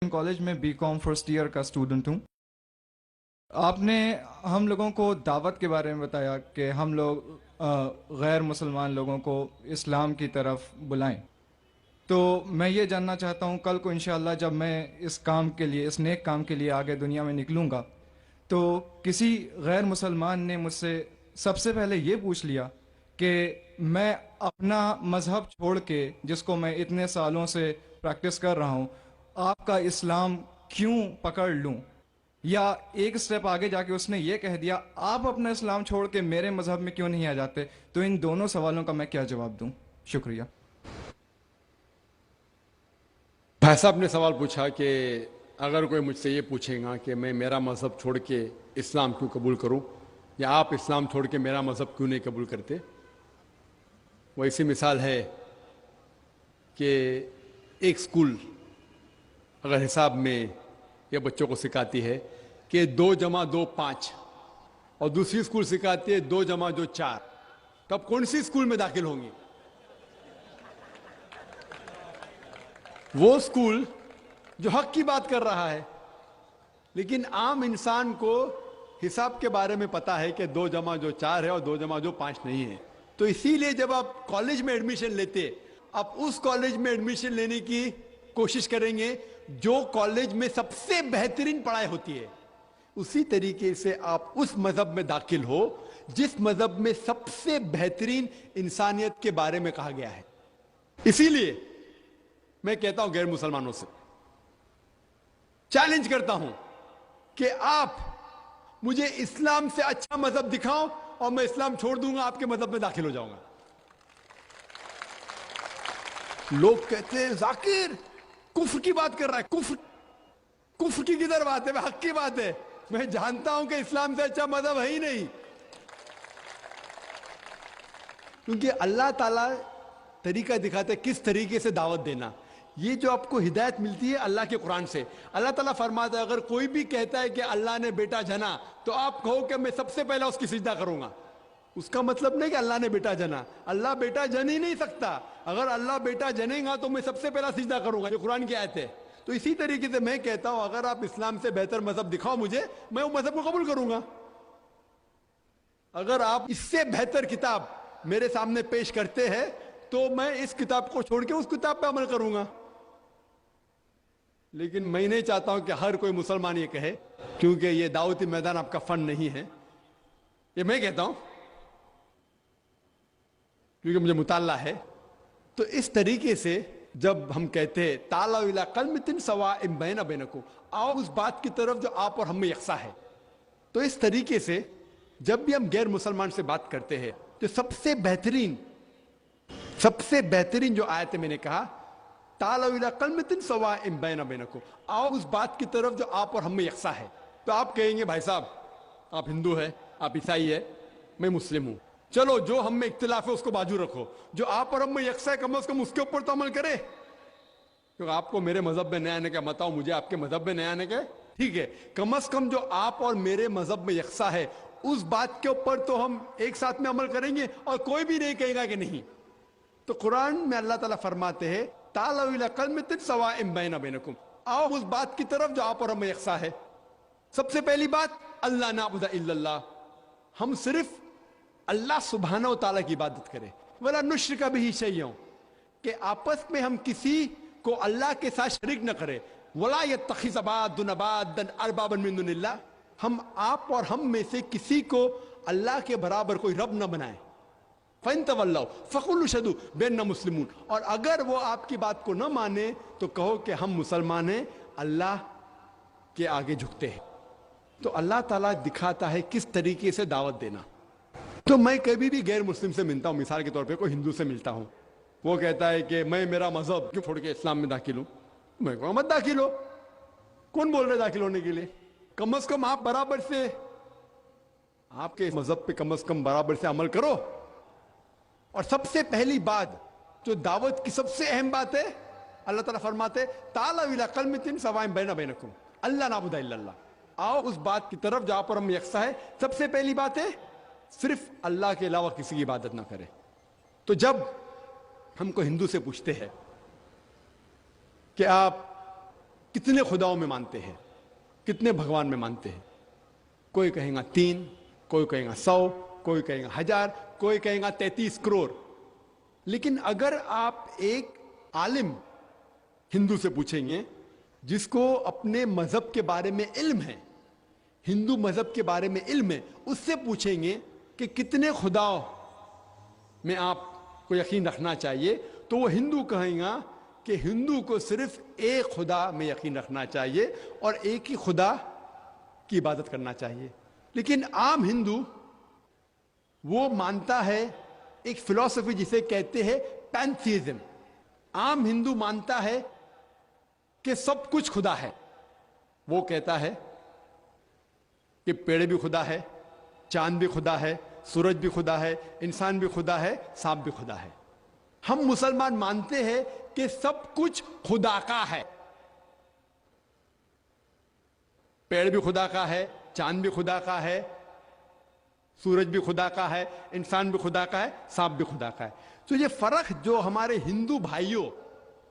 College میں be com first year کا student ہوں۔ آپ نے ہم لوگوں کو دعوت کے بارے میں بتایا کہ ہم لوگ غیر مسلمان لوگوں کو اسلام کی طرف بلائیں، تو میں یہ جاننا چاہتا ہوں کل کو انشاءاللہ جب میں اس کام کے لیے، اس نیک کام کے لیے آگے دنیا میں نکلوں گا، تو کسی غیر مسلمان نے مجھ سے سب سے پہلے یہ پوچھ لیا کہ میں اپنا مذہب چھوڑ کے، جس کو میں اتنے سالوں سے پریکٹس کر رہا ہوں، آپ کا اسلام کیوں پکڑ لوں؟ یا ایک سٹیپ آگے جا کے اس نے یہ کہہ دیا آپ اپنا اسلام چھوڑ کے میرے مذہب میں کیوں نہیں آ جاتے؟ تو ان دونوں سوالوں کا میں کیا جواب دوں؟ شکریہ۔ بھائی صاحب نے سوال پوچھا کہ اگر کوئی مجھ سے یہ پوچھے گا کہ میں میرا مذہب چھوڑ کے اسلام کیوں قبول کروں، یا آپ اسلام چھوڑ کے میرا مذہب کیوں نہیں قبول کرتے، وہ ایسی مثال ہے کہ ایک سکول اگر حساب میں یہ بچوں کو سکھاتی ہے کہ 2 جمع 2 5، اور دوسری سکول سکھاتی ہے 2 جمع 2 4، تب کون سی سکول میں داخل ہوں گی؟ وہ سکول جو حق کی بات کر رہا ہے، لیکن عام انسان کو حساب کے بارے میں پتا ہے کہ 2 جمع 2 4 ہے اور 2 جمع 2 5 نہیں ہے۔ تو اسی لیے جب آپ کالج میں ایڈمیشن لیتے، آپ اس کالج میں ایڈمیشن لینے کی کوشش کریں گے جو کالج میں سب سے بہترین پڑھائی ہوتی ہے۔ اسی طریقے سے آپ اس مذہب میں داخل ہو جس مذہب میں سب سے بہترین انسانیت کے بارے میں کہا گیا ہے۔ اسی لیے میں کہتا ہوں غیر مسلمانوں سے چیلنج کرتا ہوں کہ آپ مجھے اسلام سے اچھا مذہب دکھاؤ اور میں اسلام چھوڑ دوں گا، آپ کے مذہب میں داخل ہو جاؤں گا۔ لوگ کہتے ہیں ذاکر کفر کی بات کر رہا ہے، کفر کی کدھر بات ہے؟ حق کی بات ہے۔ میں جانتا ہوں کہ اسلام سے اچھا مذہب ہے ہی نہیں، کیونکہ اللہ تعالیٰ طریقہ دکھاتے کس طریقے سے دعوت دینا۔ یہ جو آپ کو ہدایت ملتی ہے اللہ کے قرآن سے، اللہ تعالیٰ فرماتا ہے اگر کوئی بھی کہتا ہے کہ اللہ نے بیٹا جنا تو آپ کہو کہ میں سب سے پہلے اس کی سجدہ کروں گا۔ اس کا مطلب نہیں کہ اللہ نے بیٹا جنا، اللہ بیٹا جن ہی نہیں سکتا۔ اگر اللہ بیٹا جنے گا تو میں سب سے پہلا سجدہ کروں گا، یہ قرآن کی آیت ہے۔ تو اسی طریقے سے میں کہتا ہوں اگر آپ اسلام سے بہتر مذہب دکھاؤ مجھے، میں وہ مذہب کو قبول کروں گا۔ اگر آپ اس سے بہتر کتاب میرے سامنے پیش کرتے ہیں تو میں اس کتاب کو چھوڑ کے اس کتاب پہ عمل کروں گا۔ لیکن میں نہیں چاہتا ہوں کہ ہر کوئی مسلمان یہ کہے، کیونکہ یہ دعوتی میدان آپ کا فن نہیں ہے۔ یہ میں کہتا ہوں کیونکہ مجھے مطالعہ ہے۔ تو اس طریقے سے جب ہم کہتے ہیں تعالوا الی کلمۃ سواء بین بینکم، آؤ اس بات کی طرف جو آپ اور ہم میں یکساں ہے، تو اس طریقے سے جب بھی ہم غیر مسلمان سے بات کرتے ہیں تو سب سے بہترین جو آیت میں نے کہا تعالوا الی کلمۃ سواء بین بینکم، آؤ اس بات کی طرف جو آپ اور ہم میں یکساں ہے۔ تو آپ کہیں گے بھائی صاحب آپ ہندو ہے، آپ عیسائی ہے، میں مسلم ہوں، چلو جو ہم میں اختلاف ہے اس کو باجو رکھو، جو آپ اور ہم میں یکساں ہے کم از کم اس کے اوپر تو عمل کرے۔ کیونکہ آپ کو میرے مذہب میں نیا آنے کا مت آؤ، مجھے آپ کے مذہب میں نیا آنے کا، ٹھیک ہے، کم از کم جو آپ اور میرے مذہب میں یکساں ہے اس بات کے اوپر تو ہم ایک ساتھ میں عمل کریں گے اور کوئی بھی نہیں کہے گا کہ نہیں۔ تو قرآن میں اللہ تعالیٰ فرماتے ہیں تعالوا الی کلمۃ سواء بین بینکم، آؤ اس بات کی طرف جو آپ اور ہم میں یکساں ہے۔ سب سے پہلی بات اللہ نعبد الا اللہ، ہم صرف اللہ سبحانہ و تعالیٰ کی عبادت کریں، ولا نشرک بہ شیئا، کہ آپس میں ہم کسی کو اللہ کے ساتھ شریک نہ کریں، ولا یتخذ بعضنا بعضا اربابا من دون اللہ، ہم آپ اور ہم میں سے کسی کو اللہ کے برابر کوئی رب نہ بنائیں۔ فَإِن تَوَلَّوْا فَقُولُوا اشْهَدُوا بِأَنَّا مُسْلِمُونَ، اور اگر وہ آپ کی بات کو نہ مانے تو کہو کہ ہم مسلمان ہیں، اللہ کے آگے جھکتے ہیں۔ تو اللہ تعالیٰ دکھاتا ہے کس طریقے سے دعوت دینا۔ تو میں کبھی بھی غیر مسلم سے ملتا ہوں، مثال کے طور پہ کوئی ہندو سے ملتا ہوں، وہ کہتا ہے کہ میں میرا مذہب کیوں چھوڑ کے اسلام میں داخل ہوں، میں کہوں مت داخل ہو، کون بول رہے داخل ہونے کے لیے؟ کم از کم آپ برابر سے، آپ کے مذہب پہ کم از کم برابر سے عمل کرو۔ اور سب سے پہلی بات جو دعوت کی سب سے اہم بات ہے، اللہ تعالیٰ فرماتے تعالوا الی کلمۃ سواء بین بینکم اللہ نعبد الا اللہ، آؤ اس بات کی طرف جو آپ اور ہم یکساں ہے۔ سب سے پہلی بات ہے صرف اللہ کے علاوہ کسی کی عبادت نہ کرے۔ تو جب ہم کو ہندو سے پوچھتے ہیں کہ آپ کتنے خداؤں میں مانتے ہیں, کتنے بھگوان میں مانتے ہیں. کوئی کہے گا 3, کوئی کہے گا 100, کوئی کہے گا 1000, کوئی کہے گا 33 کروڑ. لیکن اگر آپ ایک عالم ہندو سے پوچھیں گے جس کو اپنے مذہب کے بارے میں علم ہے, ہندو مذہب کے بارے میں علم ہے, اس سے پوچھیں گے کہ کتنے خداؤں میں آپ کو یقین رکھنا چاہیے, تو وہ ہندو کہیں گا کہ ہندو کو صرف ایک خدا میں یقین رکھنا چاہیے اور ایک ہی خدا کی عبادت کرنا چاہیے. لیکن عام ہندو وہ مانتا ہے ایک فلسفی جسے کہتے ہیں پینتھیزم. عام ہندو مانتا ہے کہ سب کچھ خدا ہے. وہ کہتا ہے کہ پیڑ بھی خدا ہے, چاند بھی خدا ہے, سورج بھی خدا ہے, انسان بھی خدا ہے, سانپ بھی خدا ہے. ہم مسلمان مانتے ہیں کہ سب کچھ خدا کا ہے. پیڑ بھی خدا کا ہے, چاند بھی خدا کا ہے, سورج بھی خدا کا ہے, انسان بھی خدا کا ہے, سانپ بھی خدا کا ہے. تو یہ فرق جو ہمارے ہندو بھائیوں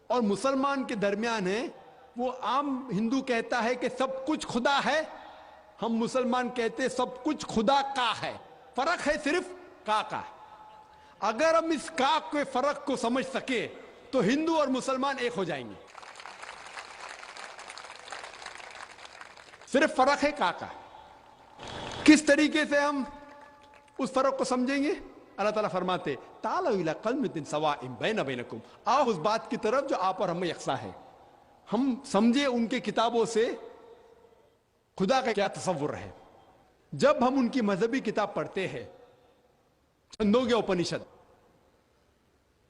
اور مسلمان کے درمیان ہے, وہ عام ہندو کہتا ہے کہ سب کچھ خدا ہے, ہم مسلمان کہتے ہیں سب کچھ خدا کا ہے. فرق ہے صرف کا. اگر ہم اس کا کے فرق کو سمجھ سکے تو ہندو اور مسلمان ایک ہو جائیں گے. صرف فرق ہے کا. کس طریقے سے ہم اس فرق کو سمجھیں گے؟ اللہ تعالیٰ فرماتے تعالوا الی کلمۃ سواء بین بینکم, آؤ اس بات کی طرف جو آپ اور ہم میں یکساں ہے. ہم سمجھے ان کے کتابوں سے خدا کا کیا تصور ہے. جب ہم ان کی مذہبی کتاب پڑھتے ہیں, Chhandogya Upanishad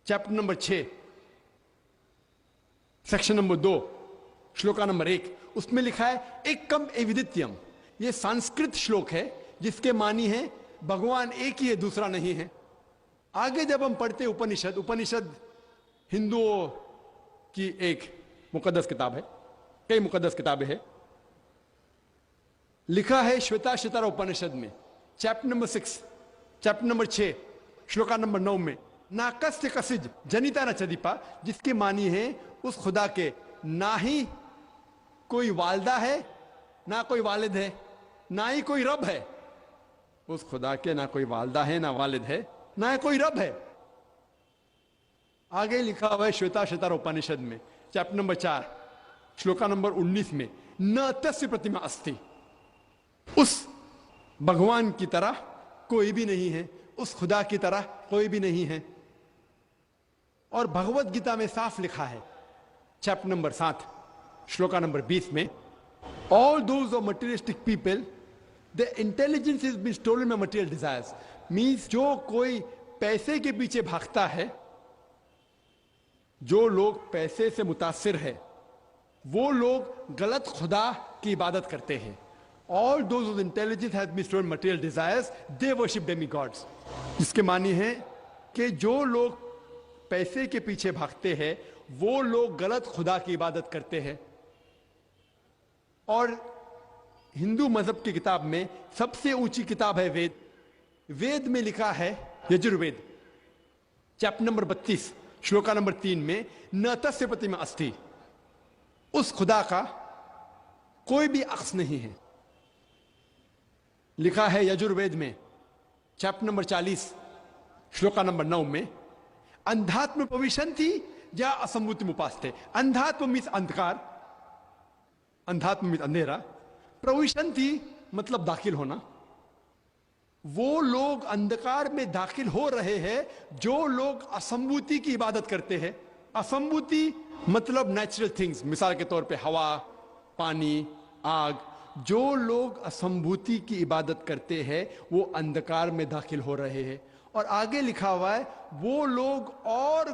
chapter number 6 section number 2 shloka number 1, اس میں لکھا ہے ایکم ایودتیم. یہ سنسکرت شلوک ہے جس کے معنی ہے بھگوان ایک ہی ہے, دوسرا نہیں ہے. آگے جب ہم پڑھتے اپنشد ہندوؤں کی ایک مقدس کتاب ہے, کئی مقدس کتابیں ہیں. لکھا ہے شویتا شتر اپنشد میں چیپٹر نمبر 6 چیپٹر نمبر 6 شلوکا نمبر 9 میں ناکست کسج جنیتا نہ چدیپا, جس کے معنی ہے اس خدا کے نہ ہی کوئی والدہ ہے, نہ کوئی والد ہے, نہ ہی کوئی رب ہے. اس خدا کے نہ کوئی والدہ ہے, نہ والد ہے, نہ کوئی رب ہے. آگے لکھا ہوا ہے شویتا شتر اپنشد میں چیپٹر نمبر 4 شلوکا نمبر 19 میں نہ تسیہ پرتما استی, اس بھگوان کی طرح کوئی بھی نہیں ہے, اس خدا کی طرح کوئی بھی نہیں ہے. اور بھگوت گیتا میں صاف لکھا ہے چیپٹر نمبر 7 شلوکا نمبر 20 میں all those of materialistic people the intelligence has been stolen by material desires. means جو کوئی پیسے کے پیچھے بھاگتا ہے, جو لوگ پیسے سے متاثر ہے, وہ لوگ غلط خدا کی عبادت کرتے ہیں. all those whose intelligence has been stolen by material desires they worship demigods. اس کے معنی ہے کہ جو لوگ پیسے کے پیچھے بھاگتے ہیں وہ لوگ غلط خدا کی عبادت کرتے ہیں. اور ہندو مذہب کی کتاب میں سب سے اونچی کتاب ہے وید. وید میں لکھا ہے یجروید چیپٹر نمبر 32 شلوکا نمبر 3 میں نہ تسیہ پرتما استی, اس خدا کا کوئی بھی عکس نہیں ہے. لکھا ہے یجروید میں چیپٹر نمبر 40 شلوکا نمبر 9 میں اندھاتم پویشنتی یا اسمبوتی مپاستے. اندھاتم میس اندھکار, اندھاتم میس اندھیرا, پرویشنتی مطلب داخل ہونا. وہ لوگ اندھکار میں داخل ہو رہے ہیں جو لوگ اسمبوتی کی عبادت کرتے ہیں. اسمبوتی مطلب نیچرل تھنگز, مثال کے طور پہ ہوا, پانی, آگ. جو لوگ اسمبوتی کی عبادت کرتے ہیں وہ اندھکار میں داخل ہو رہے ہیں. اور آگے لکھا ہوا ہے وہ لوگ اور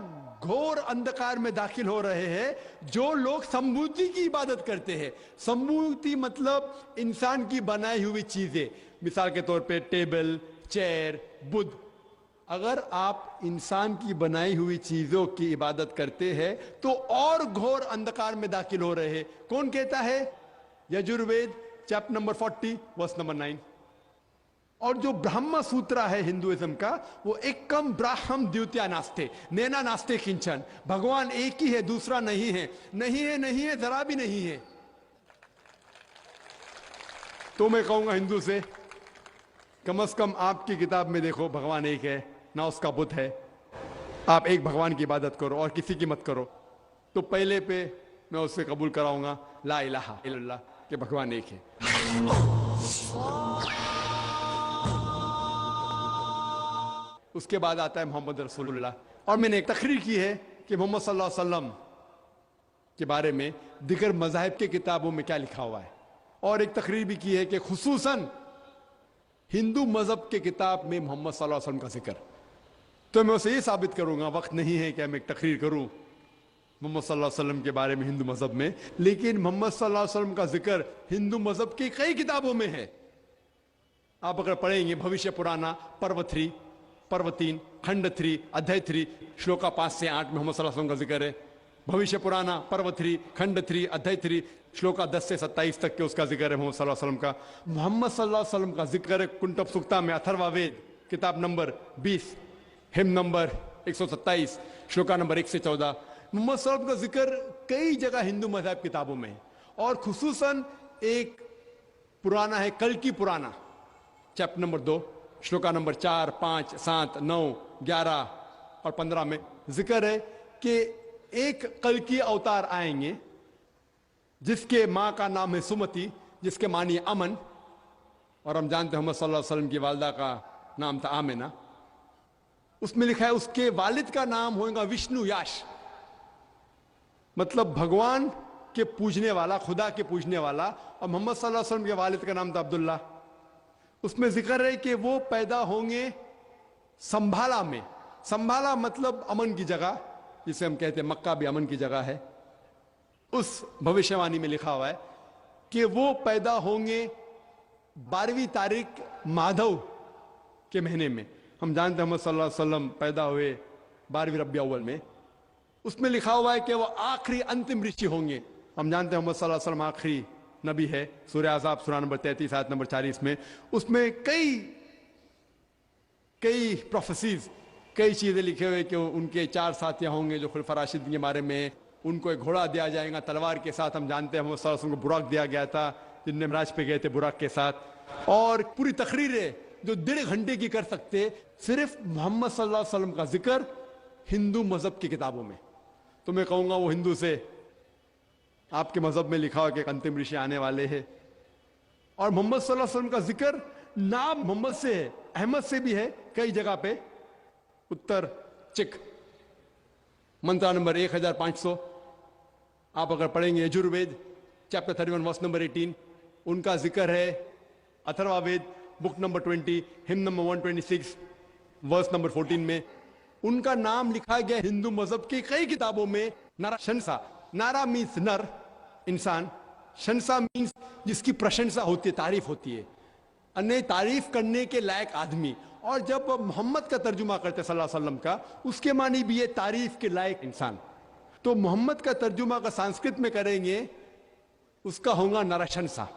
گھور اندھکار میں داخل ہو رہے ہیں جو لوگ سمبوتی کی عبادت کرتے ہیں. سمبوتی مطلب انسان کی بنائی ہوئی چیزیں, مثال کے طور پہ ٹیبل, چیئر, بدھ. اگر آپ انسان کی بنائی ہوئی چیزوں کی عبادت کرتے ہیں تو اور گھور اندھکار میں داخل ہو رہے ہیں. کون کہتا ہے؟ Yajurveda chapter number 40 verse number 9. और जो ब्रह्म सूत्र है हिंदुइज्म का, वो एकम ब्राह्म द्वितीया नास्ते नैना नास्ते किंचन, भगवान एक ही है, दूसरा नहीं है, नहीं है, नहीं है, जरा भी नहीं है। तो मैं कहूंगा हिंदू से, कम से कम आपकी किताब में देखो भगवान एक है, ना उसका बुत है। आप एक भगवान की इबादत करो और किसी की मत करो। तो पहले पे मैं उससे कबूल कराऊंगा ला इलाहा इल्लल्लाह कि भगवान एक है। उसके बाद आता है मोहम्मद रसूलुल्लाह। और मैंने एक तकरीर की है कि मोहम्मद सल्लल्लाहु अलैहि वसल्लम के बारे में दिगर मज़ाहिब के किताबों में क्या लिखा हुआ है, और एक तकरीर भी की है कि खुसूसन हिंदू मजहब के किताब में मोहम्मद सल्लल्लाहु अलैहि वसल्लम का जिक्र। तो मैं उसे ये साबित करूंगा, वक्त नहीं है कि मैं एक तकरीर करूं मोहम्मद सल्लल्लाहु अलैहि वसल्लम के बारे में हिंदू मजहब में, लेकिन मोहम्मद सल्लल्लाहु अलैहि वसल्लम का जिक्र हिंदू मजहब की कई किताबों में है। आप अगर पढ़ेंगे भविष्य पुराना पर्व 3, पर्व 3, खंड 3, अध्याय 3, श्लोका 5 से 8 में मोहम्मद सल्लल्लाहु अलैहि वसल्लम का जिक्र है। भविष्य पुराना पर्व 3, खंड 3, अध्याय 3, श्लोका 10 से 27 तक के उसका जिक्र है मोहम्मद सल्लल्लाहु अलैहि वसल्लम का। मोहम्मद सल्लल्लाहु अलैहि वसल्लम का जिक्र है कुंटब सुक्ता में, अथर्ववेद किताब number 20, hymn number 127, shloka number 1 से 14। मोहम्मद सल्लल्लाहु अलैहि वसल्लम का जिक्र कई जगह हिंदू मज़हब किताबों में है, और खुसूसन एक पुराना है कल की पुराना, चैप्टर नंबर 2, श्लोका नंबर 4, 5, 7, 9, 11 और 15 में जिक्र है कि एक कल की अवतार आएंगे जिसके मां का नाम है सुमति, जिसके मानी अमन, और हम जानते हैं मोहम्मद सल्लल्लाहु अलैहि वसल्लम की वालिदा का नाम था आमिना। उसमें लिखा है उसके वालिद का नाम होगा विष्णु याश, मतलब भगवान के पूजने वाला, खुदा के पूजने वाला। और मोहम्मद सल्लल्लाहु अलैहि वसल्लम के वालिद का नाम था अब्दुल्ला। उसमें जिक्र है कि वो पैदा होंगे संभाला में। संभाला मतलब अमन की जगह, जिसे हम कहते हैं मक्का भी अमन की जगह है। उस भविष्यवाणी में लिखा हुआ है कि वो पैदा होंगे 12वीं तारीख माधव के महीने में। हम जानते हैं मोहम्मद सल्लल्लाहु अलैहि वसल्लम पैदा हुए 12वीं रबी अव्वल में। उसमें लिखा हुआ है कि वो आखिरी अंतिम ऋषि होंगे। हम जानते हैं मोहम्मद सल्लल्लाहु अलैहि वसल्लम आखिरी नबी है। सूरह अहज़ाब सूरह नंबर 33 आयत नंबर 40 में उसमें कई प्रोफेसीज, कई चीजें लिखे हुए कि उनके 4 साथियां होंगे जो खुलफा राशिदीन के बारे में। उनको एक घोड़ा दिया जाएगा तलवार के साथ। हम जानते हैं मोहम्मद सल्लल्लाहु अलैहि वसल्लम को बुराक दिया गया था, जिनने मिराज पे गए थे बुराक के साथ। और पूरी तकरीरें जो 1.5 घंटे की कर सकते, सिर्फ मोहम्मद सल्लल्लाहु अलैहि वसल्लम का जिक्र हिंदू मजहब की किताबों में। तो मैं कहूंगा वो हिंदू से, आपके मजहब में लिखा हो कि अंतिम ऋषि आने वाले हैं, और मोहम्मद सल्लल्लाहु अलैहि वसल्लम का जिक्र नाम मोहम्मद से है, अहमद से भी है कई जगह पे। उत्तर चिक मंत्रा नंबर 1500 आप अगर पढ़ेंगे यजुर्वेद चैप्टर 31 वर्स नंबर 18, उनका जिक्र है। Atharvaveda book number 20 hymn number 126 verse number 14 में उनका नाम लिखा गया हिंदू मजहब की कई किताबों में। नारा शंसा, नारा मीन्स नर इंसान, शंसा मीन्स जिसकी प्रशंसा होती है, तारीफ होती है, अन्य तारीफ करने के लायक आदमी। और जब मोहम्मद का तर्जुमा करते सल्लल्लाहु अलैहि वसल्लम का, उसके मानी भी है तारीफ के लायक इंसान। तो मोहम्मद का तर्जुमा का संस्कृत में करेंगे, उसका होगा नरशंसा।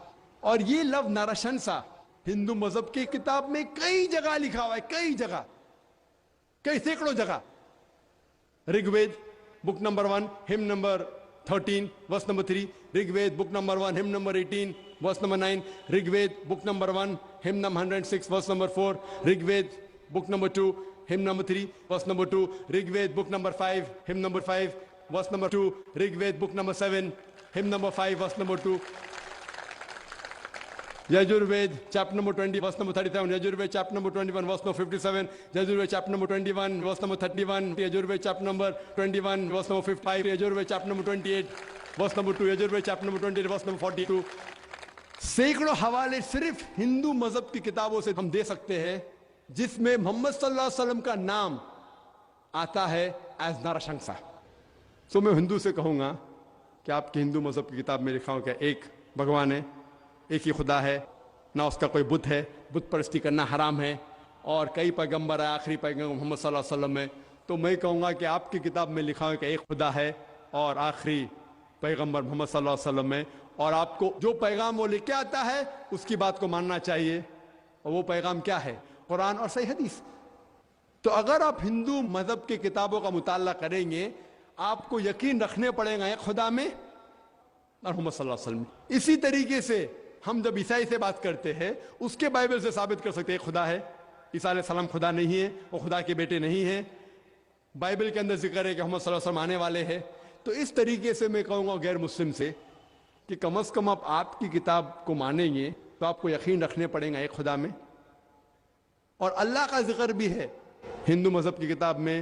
और ये लव नरशंसा हिंदू मजहब की किताब में कई जगह लिखा हुआ है, कई जगह, कई सैकड़ों जगह। Rigveda book number 1 hymn number 13 verse number 3, Rigveda book number 1 hymn number 18 verse number 9, Rigveda book number 1 hymn number 106 verse number 4, Rigveda book number 2 hymn number 3 verse number 2, Rigveda book number 5 hymn number 5 verse number 2, Rigveda book number 7 hymn number 5 verse number 2, Yajurveda chapter number 20 verse number 37, Yajurveda chapter number 21 verse number 57, Yajurveda chapter number 21 verse number 31, Yajurveda chapter number 21 verse number 55, Yajurveda chapter number 28 verse number 2, Yajurveda chapter number 28 verse number 42। सैकड़ों हवाले सिर्फ हिंदू मजहब की किताबों से हम दे सकते हैं, जिसमें मोहम्मद सल्लल्लाहु अलैहि वसल्लम का नाम आता है एज नरशंसा। तो मैं हिंदू से कहूंगा कि आपकी हिंदू मजहब की किताब में लिखा हो कि एक भगवान है, एक ही खुदा है, ना उसका कोई बुत है, बुत परस्ती करना हराम है, और कई पैगंबर है, आखिरी पैगंबर मोहम्मद सल्लल्लाहु अलैहि वसल्लम है। तो मैं कहूँगा कि आपकी किताब में लिखा है कि एक खुदा है और आखिरी पैगंबर मोहम्मद सल्लल्लाहु अलैहि वसल्लम है, और आपको जो पैगाम वो लेके आता है उसकी बात को मानना चाहिए। اور وہ پیغام کیا ہے؟ قرآن اور صحیح حدیث. تو اگر آپ ہندو مذہب کی کتابوں کا مطالعہ کریں گے آپ کو یقین رکھنے پڑے گا ایک خدا میں اور محمد صلی اللہ علیہ وسلم. اسی طریقے سے ہم جب عیسائی سے بات کرتے ہیں اس کے بائبل سے ثابت کر سکتے ہیں خدا ہے. عیسیٰ علیہ السلام خدا نہیں ہے, وہ خدا کے بیٹے نہیں ہیں. بائبل کے اندر ذکر ہے کہ محمد صلی اللہ علیہ وسلم آنے والے ہیں. تو اس طریقے سے میں کہوں گا غیر مسلم سے کہ کم از کم آپ کی کتاب کو مانیں گے تو آپ کو یقین رکھنے پڑے گا ایک خدا میں. اور اللہ کا ذکر بھی ہے ہندو مذہب کی کتاب میں,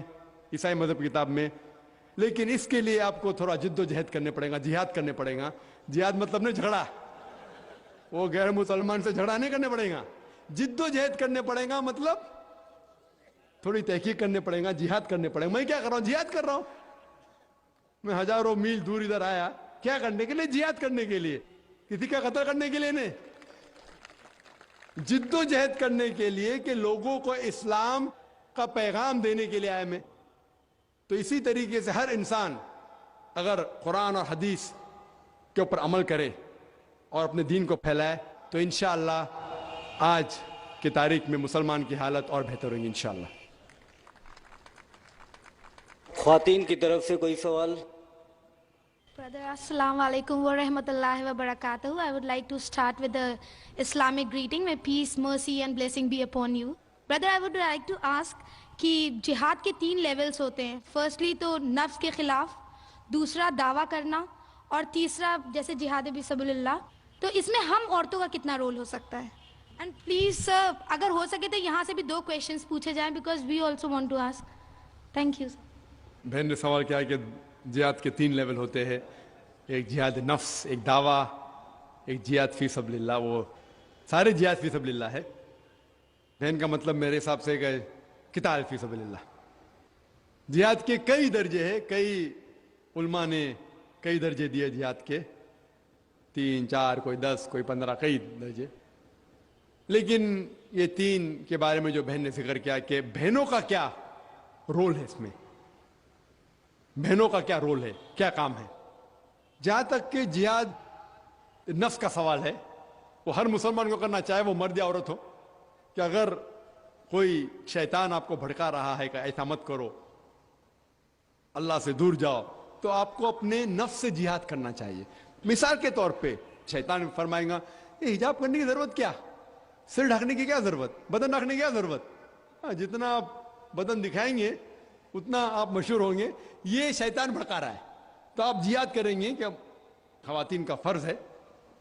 عیسائی مذہب کی کتاب میں, لیکن اس کے لیے آپ کو تھوڑا جد و جہد کرنے پڑے گا, جہاد کرنے پڑے گا. جہاد مطلب نہیں جھگڑا, وہ غیر مسلمان سے جھگڑا نہیں کرنے پڑے گا. جد و جہد کرنے پڑے گا مطلب تھوڑی تحقیق کرنے پڑے گا, جہاد کرنے پڑے گا. میں کیا کر رہا ہوں؟ جہاد کر رہا ہوں. میں ہزاروں میل دور ادھر آیا کیا کرنے کے لیے؟ جہاد کرنے کے لیے, کسی کا قتل کرنے کے لیے نہیں. جد و جہد کرنے کے لیے کہ لوگوں کو اسلام کا پیغام دینے کے لیے آئے میں. تو اسی طریقے سے ہر انسان اگر قرآن اور حدیث کے اوپر عمل کرے اور اپنے دین کو پھیلائے تو انشاءاللہ آج کی تاریخ میں مسلمان کی حالت اور بہتر ہوگی انشاءاللہ. خواتین کی طرف سے کوئی سوال؟ Brother, Assalamu alaikum wa rahmatullahi wa barakatuh. I would like to start with the Islamic greeting. May peace, mercy and blessing be upon you. Brother, I would like to ask کہ جہاد کے 3 لیولز ہوتے ہیں. Firstly تو نفس کے خلاف, دوسرا دعویٰ کرنا, اور تیسرا جیسے جہاد فی سبیل اللہ. تو اس میں ہم عورتوں کا کتنا رول ہو سکتا ہے؟ اینڈ پلیز سر اگر ہو سکے تو یہاں سے بھی 2 کویشچنس پوچھے جائیں because we also want to ask. Thank you sir. بہن نے سوال کیا کہ جہاد کے 3 لیول ہوتے ہیں, ایک جہاد نفس, ایک دعویٰ, ایک جہاد فی سبیل اللہ. وہ سارے جہاد فی سبیل اللہ ہے. بہن کا مطلب میرے حساب سے کہ قتال فی سبیل اللہ. جہاد کے کئی درجے ہیں, کئی علماء نے کئی درجے دیے جہاد کے, 3, 4, کوئی 10, کوئی 15, کئی درجے. لیکن یہ 3 کے بارے میں جو بہن نے ذکر کیا کہ بہنوں کا کیا رول ہے اس میں, بہنوں کا کیا رول ہے, کیا کام ہے. جہاں تک کہ جہاد نفس کا سوال ہے وہ ہر مسلمان کو کرنا چاہے وہ مرد یا عورت ہو, کہ اگر کوئی شیطان آپ کو بھڑکا رہا ہے کہ ایسا مت کرو, اللہ سے دور جاؤ, تو آپ کو اپنے نفس سے جہاد کرنا چاہیے. مثال کے طور پہ شیطان فرمائے گا یہ حجاب کرنے کی ضرورت کیا, سر ڈھکنے کی کیا ضرورت, بدن ڈھکنے کی کیا ضرورت, جتنا آپ بدن دکھائیں گے اتنا آپ مشہور ہوں گے. یہ شیطان بھڑکا رہا ہے. تو آپ جہاد کریں گے کہ خواتین کا فرض ہے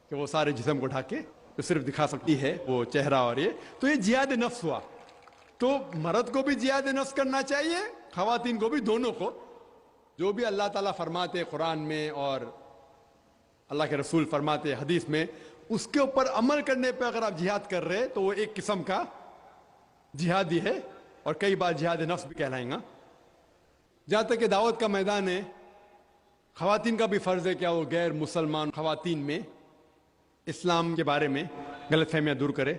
کہ وہ سارے جسم کو ڈھانکے, جو صرف دکھا سکتی ہے وہ چہرہ اور یہ. تو یہ جہاد نفس ہوا. تو مرد کو بھی جہاد نفس کرنا چاہیے, خواتین کو بھی, دونوں کو. جو بھی اللہ تعالیٰ فرماتے قرآن میں اور اللہ کے رسول فرماتے حدیث میں, اس کے اوپر عمل کرنے پہ اگر آپ جہاد کر رہے تو وہ ایک قسم کا جہادی ہے, اور کئی بار جہاد نفس بھی کہلائیں گا. جہاں تک کہ دعوت کا میدان ہے, خواتین کا بھی فرض ہے کیا وہ غیر مسلمان خواتین میں اسلام کے بارے میں غلط فہمیاں دور کرے,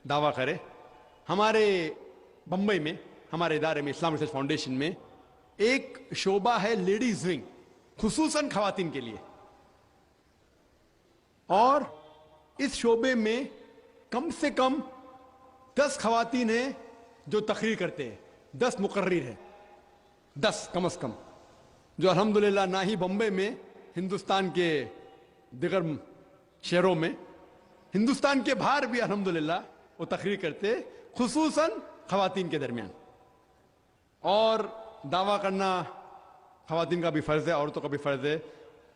دعویٰ کرے. ہمارے بمبئی میں ہمارے ادارے میں اسلام ریسرچ فاؤنڈیشن میں ایک شعبہ ہے لیڈیز ونگ, خصوصاً خواتین کے لیے. اور اس شعبے میں کم سے کم 10 خواتین ہیں جو تقریر کرتے ہیں, 10 مقرر ہیں, 10 کم از کم, جو الحمدللہ نہ ہی بمبئی میں, ہندوستان کے دیگر شہروں میں, ہندوستان کے باہر بھی الحمدللہ وہ تقریر کرتے, خصوصاً خواتین کے درمیان. اور دعویٰ کرنا خواتین کا بھی فرض ہے, عورتوں کا بھی فرض ہے,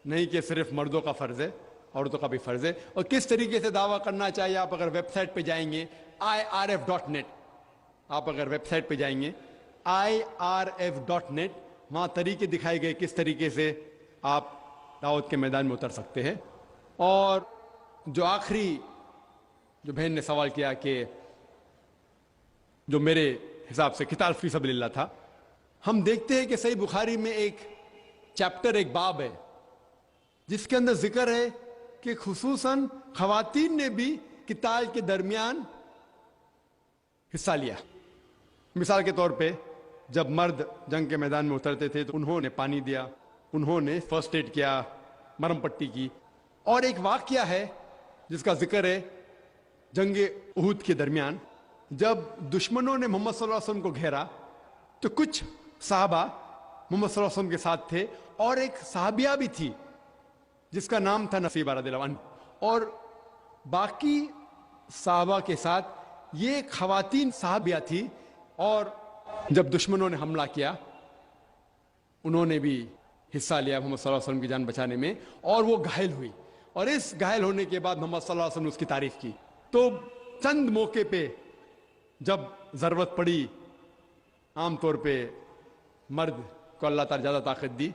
نہیں کہ صرف مردوں کا فرض ہے, عورتوں کا بھی فرض ہے. اور کس طریقے سے دعویٰ کرنا چاہیے, آپ اگر ویب سائٹ پہ جائیں گے irf.net, آپ اگر ویب سائٹ پہ جائیں گے irf.net, وہاں طریقے دکھائے گئے کس طریقے سے آپ دعوت کے میدان میں اتر سکتے ہیں. اور جو آخری جو بہن نے سوال کیا کہ جو میرے حساب سے قتال فی سبیل اللہ تھا, ہم دیکھتے ہیں کہ صحیح بخاری میں ایک چیپٹر, ایک باب ہے جس کے اندر ذکر ہے کہ خصوصاً خواتین نے بھی قتال کے درمیان حصہ لیا. مثال کے طور پہ جب مرد جنگ کے میدان میں اترتے تھے تو انہوں نے پانی دیا, انہوں نے فرسٹ ایڈ کیا, مرم پٹی کی. اور ایک واقعہ ہے جس کا ذکر ہے जंग उहद के दरमियान जब दुश्मनों ने मोहम्मद सल्लल्लाहु अलैहि वसल्लम को घेरा तो कुछ साहबा मोहम्मद सल्लल्लाहु अलैहि वसल्लम के साथ थे और एक साहबिया भी थी जिसका नाम था नसीबा रदियल्लाहु अन्हा, और बाकी साहबा के साथ ये खवातीन साहबिया थी। और जब दुश्मनों ने हमला किया उन्होंने भी हिस्सा लिया मोहम्मद सल्लल्लाहु अलैहि वसल्लम की जान बचाने में, और वो घायल हुई, और इस घायल होने के बाद मोहम्मद सल्लल्लाहु अलैहि वसल्लम ने उसकी तारीफ की। तो चंद मौके पे जब जरूरत पड़ी, आमतौर पे मर्द को अल्लाह ताला ज़्यादा ताकत दी,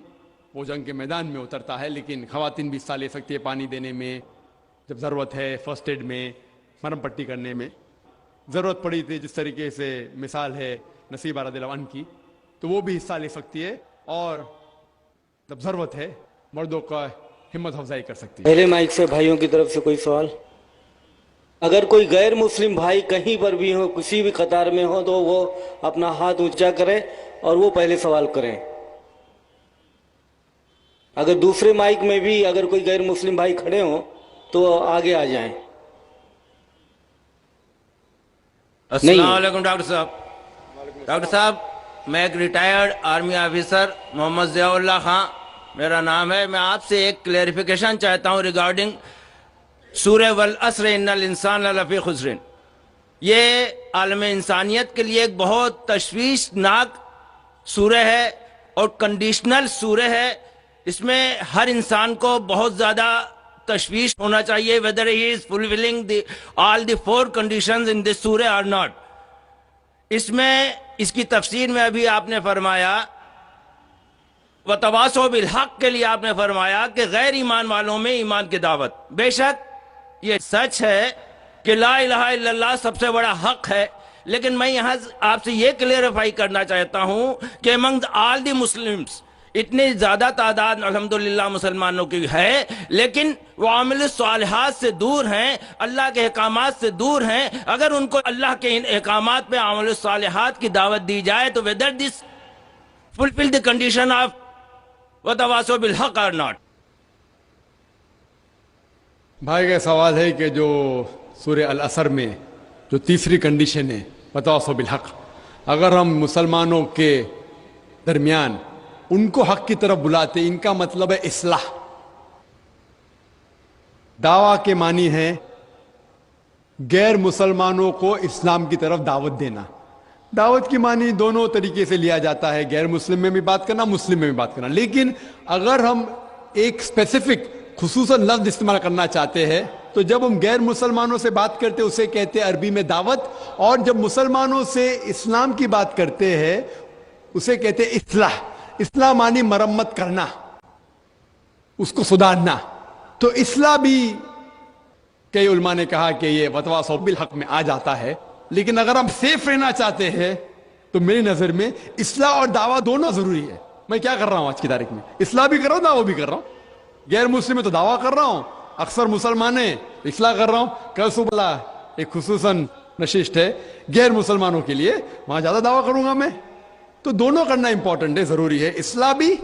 वो जंग के मैदान में उतरता है, लेकिन खवातीन भी हिस्सा ले सकती है पानी देने में, जब ज़रूरत है फर्स्ट एड में, मरहम पट्टी करने में ज़रूरत पड़ी थी, जिस तरीके से मिसाल है नसीबा रदियल्लाहु अन्हा की, तो वो भी हिस्सा ले सकती है, और जब ज़रूरत है मर्दों का हिम्मत अफजाई कर सकती है। पहले माइक से भाइयों की तरफ से कोई सवाल? अगर कोई गैर मुस्लिम भाई कहीं पर भी हो, किसी भी कतार में हो, तो वो अपना हाथ ऊंचा करे और वो पहले सवाल करें। अगर दूसरे माइक में भी अगर कोई गैर मुस्लिम भाई खड़े हो तो आगे आ जाएं। अस्सलाम वालेकुम डॉक्टर साहब। डॉक्टर साहब, मैं एक retired army officer Mohammad Ziaullah खां मेरा नाम है। मैं आपसे एक क्लेरिफिकेशन चाहता हूं रिगार्डिंग सूरह वल अस्र इन्नल इंसान लफी खुस्रिन। ये आलम इंसानियत के लिए एक बहुत तशवीशनाक सूरह है और कंडीशनल सूरह है। इसमें हर इंसान को बहुत ज़्यादा तशवीश होना चाहिए weather he is fulfilling all the 4 conditions in this सूरह और नॉट। इसमें इसकी तफसीर में अभी आपने फरमाया वतवासो बिल हक के लिए आपने फरमाया कि गैर ईमान वालों में ईमान की दावत। बेशक ये सच है कि ला इलाहा इल्लल्लाह सबसे बड़ा हक है, लेकिन मैं यहाँ आपसे ये क्लेरिफाई करना चाहता हूँ कि अमंग ऑल द मुस्लिम्स इतनी ज्यादा तादाद अल्हम्दुलिल्लाह मुसलमानों की है, लेकिन वो आमिल सालिहात से दूर हैं, अल्लाह के अहकामात से दूर हैं। अगर उनको अल्लाह के इन अहकामात पे आमिल सालिहात की दावत दी जाए तो whether this fulfil the condition of वतवासो बिल हक और नॉट। भाई का सवाल है कि जो सूरह अल असर में जो तीसरी कंडीशन है वतवासो बिल हक, अगर हम मुसलमानों के दरमियान उनको हक की तरफ बुलाते, इनका मतलब है इस्लाह। दावा के मानी है गैर मुसलमानों को इस्लाम की तरफ दावत देना। दावत की मानी दोनों तरीके से लिया जाता है, गैर मुस्लिम में भी बात करना, मुस्लिम में भी बात करना। लेकिन अगर हम एक स्पेसिफिक खुसूसन लफ्ज इस्तेमाल करना चाहते हैं तो जब हम गैर मुसलमानों से बात करते हैं उसे कहते हैं अरबी में दावत, और जब मुसलमानों से इस्लाम की बात करते हैं उसे कहते हैं इस्लाह। इस्लाह मानी मरम्मत करना, उसको सुधारना। तो इस्लाह भी कई उलमा ने कहा कि ये वतवासो बिल हक में आ जाता है। लेकिन अगर हम सेफ रहना चाहते हैं तो मेरी नजर में इस्लाह और दावा दोनों जरूरी है। मैं क्या कर रहा हूं आज की तारीख में? इस्लाह भी कर रहा हूं, दावा भी कर रहा हूं। गैर मुस्लिम में तो दावा कर रहा हूं, अक्सर मुसलमान है इस्लाह कर रहा हूं। कल सुबह एक खुसूसन नशिस्त है गैर मुसलमानों के लिए, वहां ज्यादा दावा करूंगा मैं। तो दोनों करना इंपॉर्टेंट है, जरूरी है। इस्लाह भी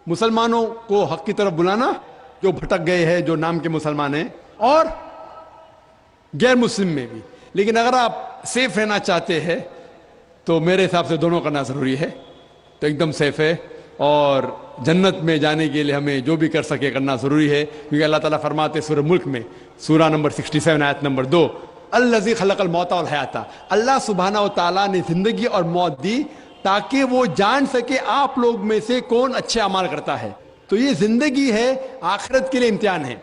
मुसलमानों को हक की तरफ बुलाना जो भटक गए हैं, जो नाम के मुसलमान हैं, और गैर मुस्लिम में भी। लेकिन अगर आप सेफ रहना चाहते हैं तो मेरे हिसाब से दोनों करना जरूरी है, तो एकदम सेफ है। और जन्नत में जाने के लिए हमें जो भी कर सके करना जरूरी है, क्योंकि अल्लाह ताला फरमाते सूरह मुल्क में, सूरा नंबर 67 आयत नंबर 2, अल्लज़ी खलक़ल मौता वल हयाता, अल्लाह सुब्हानहू व तआला ने जिंदगी और मौत दी ताकि वो जान सके आप लोग में से कौन अच्छे अमाल करता है। तो ये जिंदगी है, आखिरत के लिए इम्तिहान है।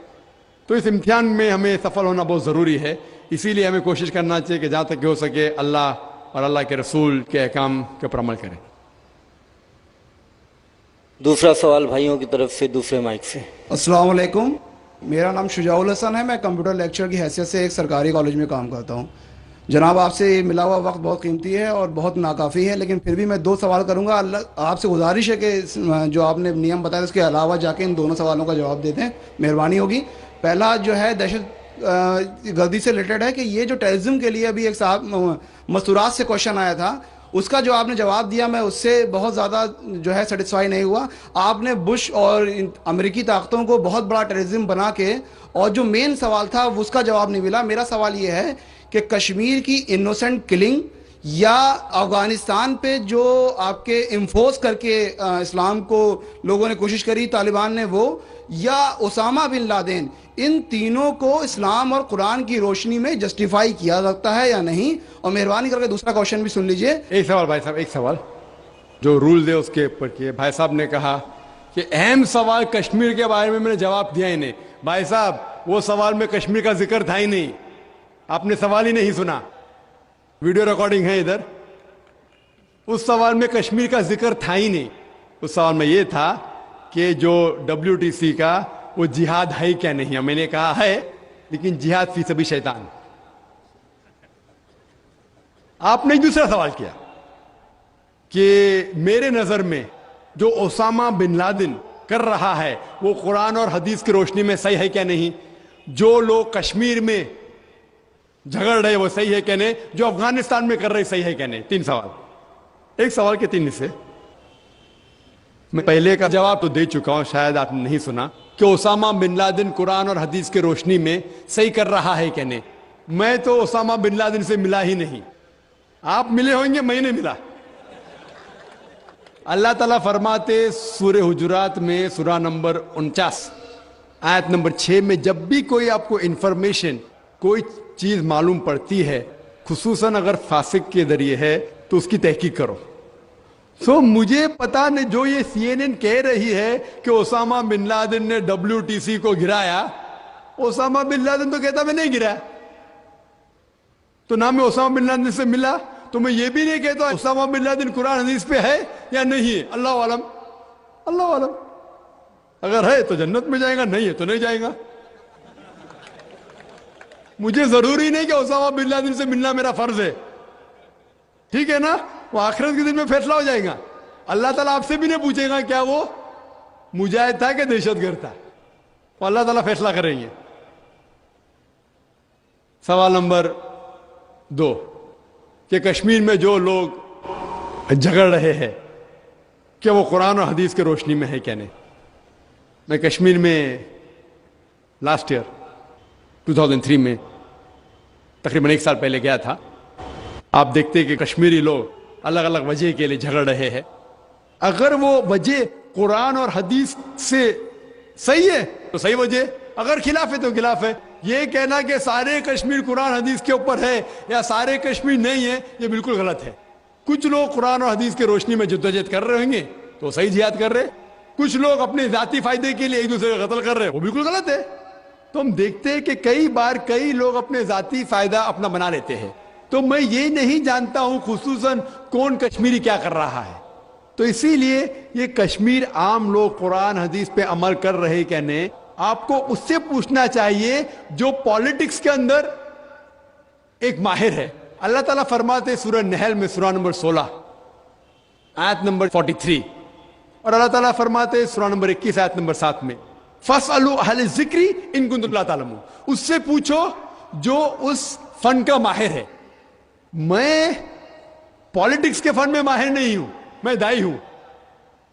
तो इस इम्तिहान में हमें सफल होना बहुत ज़रूरी है। इसीलिए हमें कोशिश करना चाहिए कि जहाँ तक हो सके अल्लाह और अल्लाह के रसूल के अहकाम के ऊपर अमल करें। दूसरा सवाल भाइयों की तरफ से दूसरे माइक से। अस्सलाम वालेकुम, मेरा नाम शुजाउल हसन है। मैं कंप्यूटर लेक्चर की हैसियत से एक सरकारी कॉलेज में काम करता हूँ। जनाब, आपसे मिला हुआ वक्त बहुत कीमती है और बहुत नाकाफ़ी है, लेकिन फिर भी मैं 2 सवाल करूँगा। आपसे गुजारिश है कि जो आपने नियम बताया उसके अलावा जाके इन दोनों सवालों का जवाब दे दें, मेहरबानी होगी। पहला जो है दहशत गर्दी से रिलेटेड है कि ये जो टेररिज्म के लिए अभी एक साहब मस्तूरात से क्वेश्चन आया था, اس کا جو آپ نے جواب دیا میں اس سے بہت زیادہ جو ہے سیٹسفائی نہیں ہوا. آپ نے بش اور امریکی طاقتوں کو بہت بڑا ٹیررزم بنا کے, اور جو مین سوال تھا اس کا جواب نہیں ملا. میرا سوال یہ ہے کہ کشمیر کی انوسنٹ کلنگ یا افغانستان پہ جو آپ کے انفورس کر کے اسلام کو لوگوں نے کوشش کری طالبان نے, وہ یا اسامہ بن لادن, ان تینوں کو اسلام اور قرآن کی روشنی میں جسٹیفائی کیا سکتا ہے یا نہیں؟ اور مہربانی کر کے دوسرا کوشچن بھی سن لیجئے. ایک سوال بھائی صاحب, ایک سوال جو رول ہے اس کے اوپر کیے. بھائی صاحب نے کہا کہ اہم سوال کشمیر کے بارے میں نے جواب دیا ہی نہیں. بھائی صاحب وہ سوال میں کشمیر کا ذکر تھا ہی نہیں, آپ نے سوال ہی نہیں سنا, ویڈیو ریکارڈنگ ہے ادھر. اس سوال میں کشمیر کا ذکر تھا ہی نہیں. اس سوال میں یہ تھا کہ جو WTC کا وہ جہاد ہے کیا نہیں. میں نے کہا ہے, لیکن جہاد فی سبیل شیطان. آپ نے دوسرا سوال کیا کہ میرے نظر میں جو اسامہ بن لادن کر رہا ہے وہ قرآن اور حدیث کی روشنی میں صحیح ہے کیا نہیں. جو لوگ کشمیر میں جھگڑ رہے وہ صحیح ہے کیا نہیں. جو افغانستان میں کر رہے صحیح ہے کیا نہیں. 3 سوال, ایک سوال کے 3 حصے. میں پہلے کا جواب تو دے چکا ہوں, شاید آپ نے نہیں سنا, کہ اسامہ بن لادن قرآن اور حدیث کی روشنی میں صحیح کر رہا ہے کہ نہیں. میں تو اسامہ بن لادن سے ملا ہی نہیں. آپ ملے ہوں گے, میں نہیں ملا. اللہ تعالیٰ فرماتے سورہ حجرات میں سورہ نمبر 49 آیت نمبر 6 میں, جب بھی کوئی آپ کو انفارمیشن کوئی چیز معلوم پڑتی ہے, خصوصاً اگر فاسق کے ذریعے ہے, تو اس کی تحقیق کرو. مجھے پتا نہیں, جو یہ CNN کہہ رہی ہے کہ اسامہ بن لادن نے WTC کو گرایا, اسامہ بن لادن تو کہتا میں نہیں گرایا. تو نہ میں اسامہ بن لادن سے ملا, تو میں یہ بھی نہیں کہتا اسامہ بن لادن قرآن حدیث پہ ہے یا نہیں ہے. اللہ عالم, اللہ عالم. اگر ہے تو جنت میں جائے گا, نہیں ہے تو نہیں جائے گا. مجھے ضروری نہیں کہ اسامہ بن لادن سے ملنا میرا فرض ہے, ٹھیک ہے نا. وہ آخرت کے دن میں فیصلہ ہو جائے گا. اللہ تعالیٰ آپ سے بھی نہیں پوچھے گا کیا وہ مجاہد تھا کہ دہشت گرد تھا, وہ اللہ تعالیٰ فیصلہ کریں گے. سوال نمبر 2 کہ کشمیر میں جو لوگ جھگڑ رہے ہیں کہ وہ قرآن اور حدیث کی روشنی میں ہے کیا نہیں. میں کشمیر میں لاسٹ ایئر 2003 میں تقریباً 1 سال پہلے گیا تھا. آپ دیکھتے کہ کشمیری لوگ الگ الگ وجہ کے لیے جھگڑ رہے ہیں. اگر وہ وجہ قرآن اور حدیث سے صحیح ہے تو صحیح وجہ, اگر خلاف ہے تو خلاف ہے. یہ کہنا کہ سارے کشمیر قرآن حدیث کے اوپر ہے یا سارے کشمیر نہیں ہے, یہ بالکل غلط ہے. کچھ لوگ قرآن اور حدیث کی روشنی میں جدوجہد کر رہے ہوں گے تو صحیح جہاد کر رہے, کچھ لوگ اپنے ذاتی فائدے کے لیے ایک دوسرے کا قتل کر رہے, وہ بالکل غلط ہے. تو ہم دیکھتے ہیں کہ کئی بار کئی لوگ اپنے ذاتی فائدہ اپنا بنا لیتے ہیں. تو میں یہ نہیں جانتا ہوں خصوصاً کون کشمیری کیا کر رہا ہے. تو اسی لیے یہ کشمیر عام لوگ قرآن حدیث پہ عمل کر رہے کہ نہیں, آپ کو اس سے پوچھنا چاہیے جو پالیٹکس کے اندر ایک ماہر ہے. اللہ تعالیٰ فرماتے سورہ نحل میں سورہ نمبر 16 آیت نمبر 43, اور اللہ تعالیٰ فرماتے سورہ نمبر 21 آیت نمبر 7 میں فَاسْأَلُوا أَهْلَ الذِّكْرِ إِن كُنتُمْ لَا تَعْلَمُونَ. اس سے پوچھو جو اس فن کا ماہر ہے. میں پالیٹکس کے فن میں ماہر نہیں ہوں, میں دائی ہوں.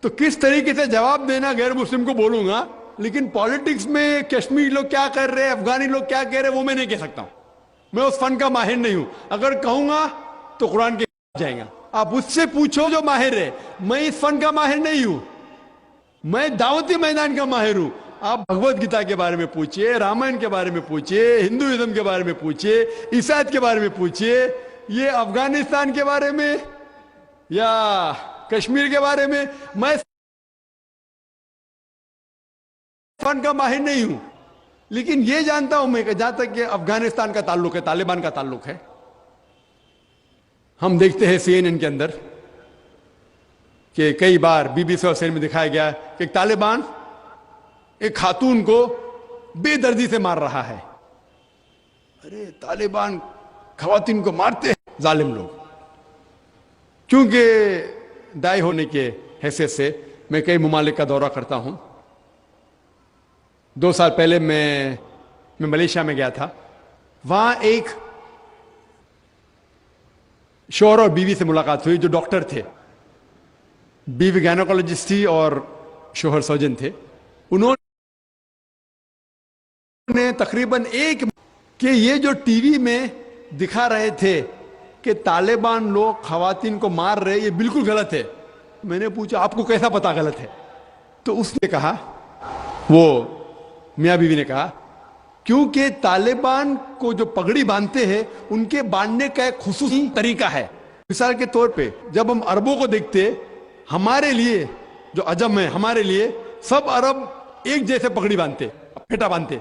تو کس طریقے سے جواب دینا غیر مسلم کو بولوں گا, لیکن پالیٹکس میں کشمیری لوگ کیا کر رہے ہیں, افغانی لوگ کیا کہہ رہے ہیں, وہ میں نہیں کہہ سکتا ہوں. میں اس فن کا ماہر نہیں ہوں. اگر کہوں گا تو قرآن کے جائیں گا. آپ اس سے پوچھو جو ماہر ہے. میں اس فن کا ماہر نہیں ہوں, میں دعوتی میدان کا ماہر ہوں. آپ بھگوت گیتا کے بارے میں پوچھئے, رامائن کے بارے میں پوچھئے, ہندوازم کے بارے میں پوچھئے, عیسائیت کے بارے میں پوچھئے, یہ افغانستان کے بارے میں یا کشمیر کے بارے میں میں فن کا ماہر نہیں ہوں. لیکن یہ جانتا ہوں میں کہ جہاں تک کہ افغانستان کا تعلق ہے, طالبان کا تعلق ہے, ہم دیکھتے ہیں CNN کے اندر کہ کئی بار BBC اور CNN میں دکھایا گیا کہ طالبان ایک خاتون کو بے دردی سے مار رہا ہے. ارے طالبان خواتین کو مارتے ہیں ظالم لوگ. کیونکہ دائی ہونے کے حیثیت سے میں کئی ممالک کا دورہ کرتا ہوں. 2 سال پہلے میں ملیشیا میں گیا تھا. وہاں ایک शौहर और बीवी से मुलाकात हुई जो डॉक्टर थे, बीवी गायनोकोलॉजिस्ट थी और शौहर सर्जन थे। उन्होंने तकरीबन कि ये जो टीवी में दिखा रहे थे कि तालिबान लोग खवातीन को मार रहे, ये बिल्कुल गलत है। मैंने पूछा आपको कैसा पता गलत है? तो उसने कहा, वो मियाँ बीवी ने कहा, क्योंकि तालिबान को जो पगड़ी बांधते हैं उनके बांधने का एक खुसूसी तरीका है। मिसाल के तौर पे जब हम अरबों को देखते, हमारे लिए जो अजम है, हमारे लिए सब अरब एक जैसे पगड़ी बांधते, फेटा बांधते,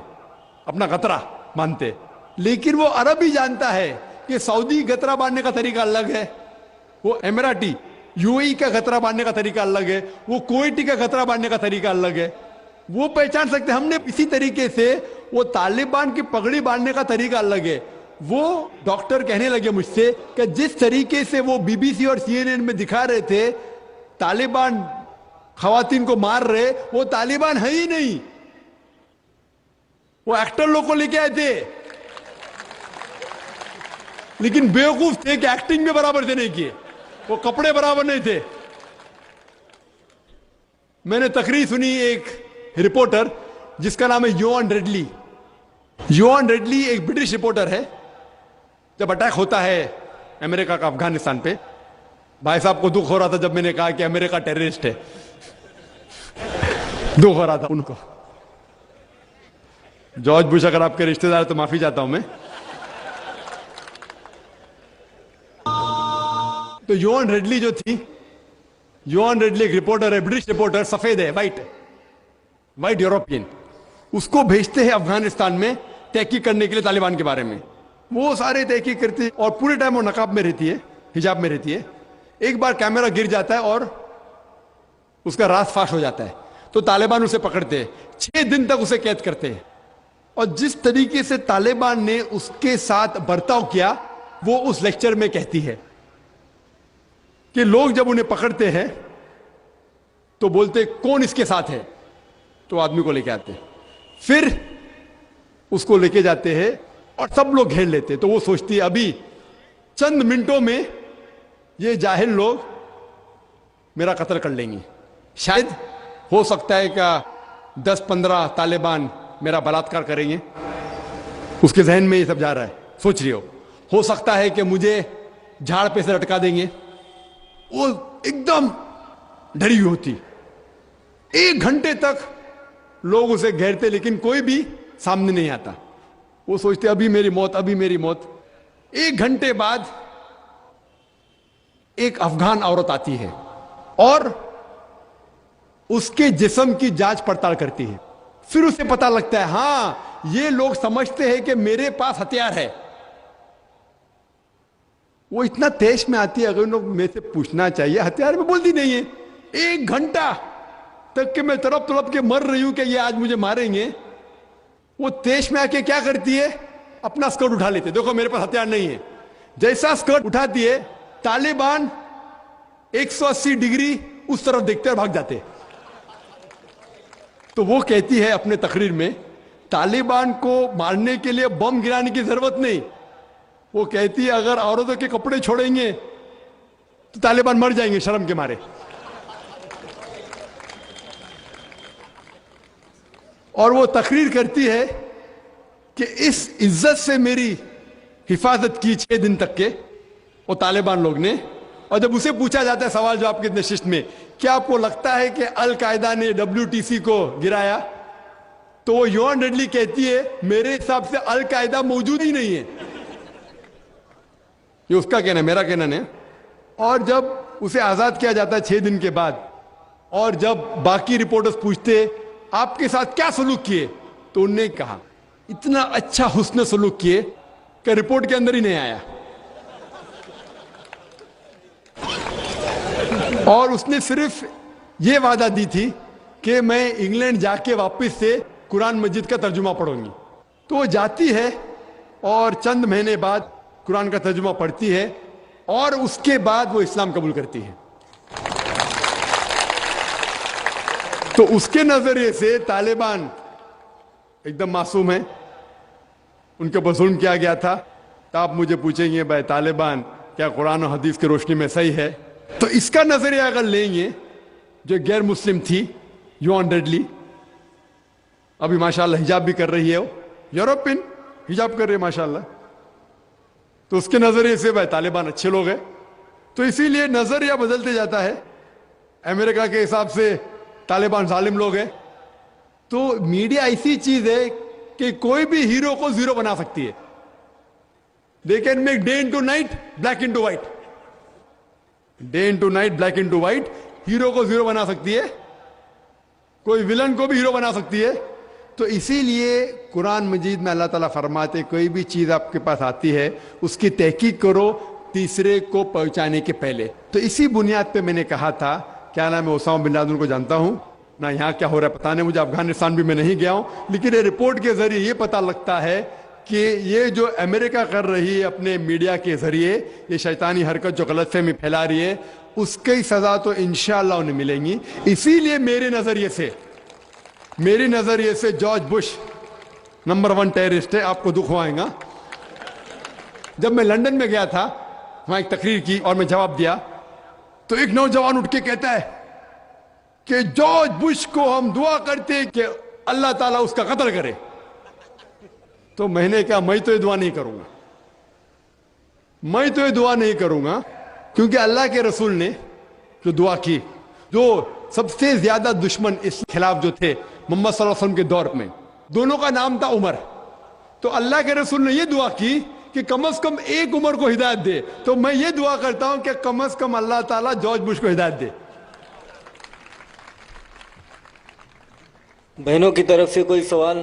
अपना गतरा बांधते, लेकिन वो अरब ही जानता है कि सऊदी गतरा बांधने का तरीका अलग है, वो एमिराटी यूएई का गतरा बांधने का तरीका अलग है, वो कुवैती का गतरा बांधने का तरीका अलग है। वो पहचान सकते। हमने इसी तरीके से वो तालिबान की पगड़ी बांधने का तरीका अलग है। वो डॉक्टर कहने लगे मुझसे कि जिस तरीके से वो बीबीसी और सीएनएन में दिखा रहे थे तालिबान खवातीन को मार रहे, वो तालिबान है ही नहीं, वो एक्टर लोग को लेके आए थे, लेकिन बेवकूफ थे कि एक्टिंग में बराबर से नहीं किए, वो कपड़े बराबर नहीं थे। मैंने तकरीर सुनी एक रिपोर्टर जिसका नाम है योआन रेडली। योआन रेडली एक ब्रिटिश रिपोर्टर है। जब अटैक होता है अमेरिका का अफगानिस्तान पे, भाई साहब को दुख हो रहा था जब मैंने कहा कि अमेरिका टेररिस्ट है, दुख हो रहा था उनको। जॉर्ज बुश अगर आपके रिश्तेदार तो माफी चाहता हूं मैं। तो योआन रेडली जो थी, योआन रेडली एक रिपोर्टर है, ब्रिटिश रिपोर्टर, सफेद है, वाइट यूरोपियन। उसको भेजते हैं अफगानिस्तान में तहकीक करने के लिए तालिबान के बारे में। वो सारे तहकीक करती और पूरे टाइम वो नकाब में रहती है, हिजाब में रहती है। एक बार कैमरा गिर जाता है और उसका राज फाश हो जाता है, तो तालिबान उसे पकड़ते हैं, 6 दिन तक उसे कैद करते हैं। और जिस तरीके से तालिबान ने उसके साथ बर्ताव किया, वो उस लेक्चर में कहती है कि लोग जब उन्हें पकड़ते हैं तो बोलते कौन इसके साथ है, तो आदमी को लेके आते, फिर उसको लेके जाते हैं और सब लोग घेर लेते। तो वो सोचती है अभी चंद मिनटों में ये जाहिल लोग मेरा कत्ल कर लेंगे। शायद हो सकता है कि 10-15 तालिबान मेरा बलात्कार करेंगे। उसके जहन में ये सब जा रहा है, सोच रही हो सकता है कि मुझे झाड़ पे से लटका देंगे। वो एकदम डरी हुई होती। 1 घंटे तक लोग उसे घेरते, लेकिन कोई भी सामने नहीं आता। वो सोचते अभी मेरी मौत, अभी मेरी मौत। 1 घंटे बाद एक अफगान औरत आती है और उसके जिस्म की जांच पड़ताल करती है। फिर उसे पता लगता है हां ये लोग समझते हैं कि मेरे पास हथियार है। वो इतना तेज में आती है, अगर लोग मेरे से पूछना चाहिए हथियार में, बोलती नहीं है। 1 घंटा तक के मैं तड़प तड़प के मर रही हूं कि ये आज मुझे मारेंगे। वो तेज में आके क्या करती है, अपना स्कर्ट उठा लेते, देखो मेरे पास हथियार नहीं है। जैसा स्कर्ट उठाती है, तालिबान 180 डिग्री उस तरफ देखते और भाग जाते। तो वो कहती है अपने तकरीर में, तालिबान को मारने के लिए बम गिराने की जरूरत नहीं। वो कहती है अगर औरतों के कपड़े छोड़ेंगे तो तालिबान मर जाएंगे शर्म के मारे। और वो तकरीर करती है कि इस इज्जत से मेरी हिफाजत की 6 दिन तक के वो तालिबान लोग ने। और जब उसे पूछा जाता है सवाल जवाब के नशिस्त में, क्या आपको लगता है कि अल कायदा ने WTC को गिराया, तो वो योआन रेडली कहती है मेरे हिसाब से अल कायदा मौजूद ही नहीं है। ये उसका कहना है, मेरा कहना नहीं। और जब उसे आजाद किया जाता है 6 दिन के बाद, और जब बाकी रिपोर्टर्स पूछते आपके साथ क्या सलूक किए, तो उन्होंने कहा इतना अच्छा हुस्न सलूक किए कि रिपोर्ट के अंदर ही नहीं आया। और उसने सिर्फ ये वादा दी थी कि मैं इंग्लैंड जाके वापस से कुरान मजीद का तर्जुमा पढ़ूंगी। तो वो जाती है और चंद महीने बाद कुरान का तर्जुमा पढ़ती है और उसके बाद वो इस्लाम कबूल करती है। तो उसके नजरिए से तालिबान एकदम मासूम है, उनके ऊपर जुल्म किया गया था। तो आप मुझे पूछेंगे भाई तालिबान क्या कुरान और हदीस की रोशनी में सही है। तो इसका नजरिया अगर लेंगे, जो गैर मुस्लिम थी युआन डेडली, अभी माशाल्लाह हिजाब भी कर रही है, वो यूरोपियन हिजाब कर रही है माशाल्लाह, तो उसके नजरिए से भाई तालिबान अच्छे लोग हैं। तो इसीलिए नजरिया बदलते जाता है। अमेरिका के हिसाब से तालिबान जालिम लोग हैं। तो मीडिया ऐसी चीज है कि कोई भी हीरो को जीरो बना सकती है। They can make day into night, black into white, day into night, black into white. Hero को जीरो बना सकती है, कोई विलन को भी हीरो बना सकती है। तो इसीलिए कुरान मजीद में अल्लाह ताला फरमाते, कोई भी चीज आपके पास आती है उसकी तहकीक करो तीसरे को पहुंचाने के पहले। तो इसी बुनियाद पे मैंने कहा था, क्या नाम है, ओसामा बिन लादेन को जानता हूं ना, यहाँ क्या हो रहा है पता नहीं मुझे, अफगानिस्तान भी मैं नहीं गया हूं, लेकिन ये रिपोर्ट के जरिए ये पता लगता है कि ये जो अमेरिका कर रही है अपने मीडिया के जरिए, ये शैतानी हरकत जो गलतफहमी फैला रही है, उसकी सजा तो इंशाअल्लाह उन्हें मिलेंगी। इसीलिए मेरे नजरिए से जॉर्ज बुश नंबर 1 टेररिस्ट है, आपको दुख होगा। जब मैं लंदन में गया था, वहां एक तकरीर की और मैं जवाब दिया, तो एक नौजवान उठ के कहता है कि जॉर्ज बुश को हम दुआ करते हैं कि अल्लाह ताला उसका कत्ल करे। तो मैंने कहा मैं तो ये दुआ नहीं करूंगा, क्योंकि अल्लाह के रसूल ने जो दुआ की, जो सबसे ज्यादा दुश्मन इस खिलाफ जो थे मोहम्मद सल्लल्लाहु अलैहि वसल्लम के दौर में, दोनों का नाम था उमर। तो अल्लाह के रसूल ने यह दुआ की कि कम से कम एक उमर को हिदायत दे। तो मैं ये दुआ करता हूं कि कम से कम अल्लाह ताला जॉर्ज बुश को हिदायत दे। बहनों की तरफ से कोई सवाल?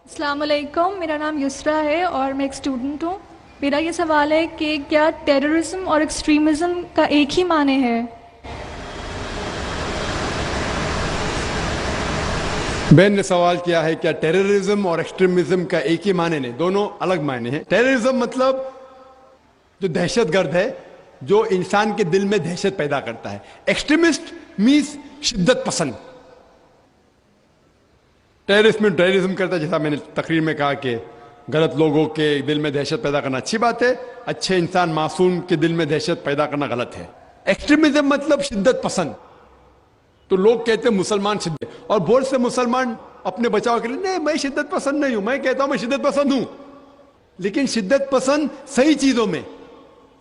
अस्सलाम वालेकुम, मेरा नाम युसरा है और मैं एक स्टूडेंट हूँ। मेरा ये सवाल है कि क्या टेररिज्म और एक्सट्रीमिज्म का एक ही माने है? बहन ने सवाल किया है क्या टेररिज्म और एक्सट्रीमिज्म का एक ही माने नहीं, दोनों अलग माने हैं। टेररिज्म मतलब जो दहशतगर्द है, जो इंसान के दिल में दहशत पैदा करता है। एक्सट्रीमिस्ट मीन्स शिद्दत पसंद। टेररिस्ट में टेररिज्म करता है, जैसा मैंने तकरीर में कहा कि गलत लोगों के दिल में दहशत पैदा करना अच्छी बात है, अच्छे इंसान मासूम के दिल में दहशत पैदा करना गलत है। एक्सट्रीमिज्म मतलब शिद्दत पसंद। तो लोग कहते हैं मुसलमान शिद्दत, और बहुत से मुसलमान अपने बचाव के लिए, नहीं मैं शिद्दत पसंद नहीं हूं, मैं कहता हूं मैं शिद्दत पसंद हूं, लेकिन शिद्दत पसंद सही चीजों में।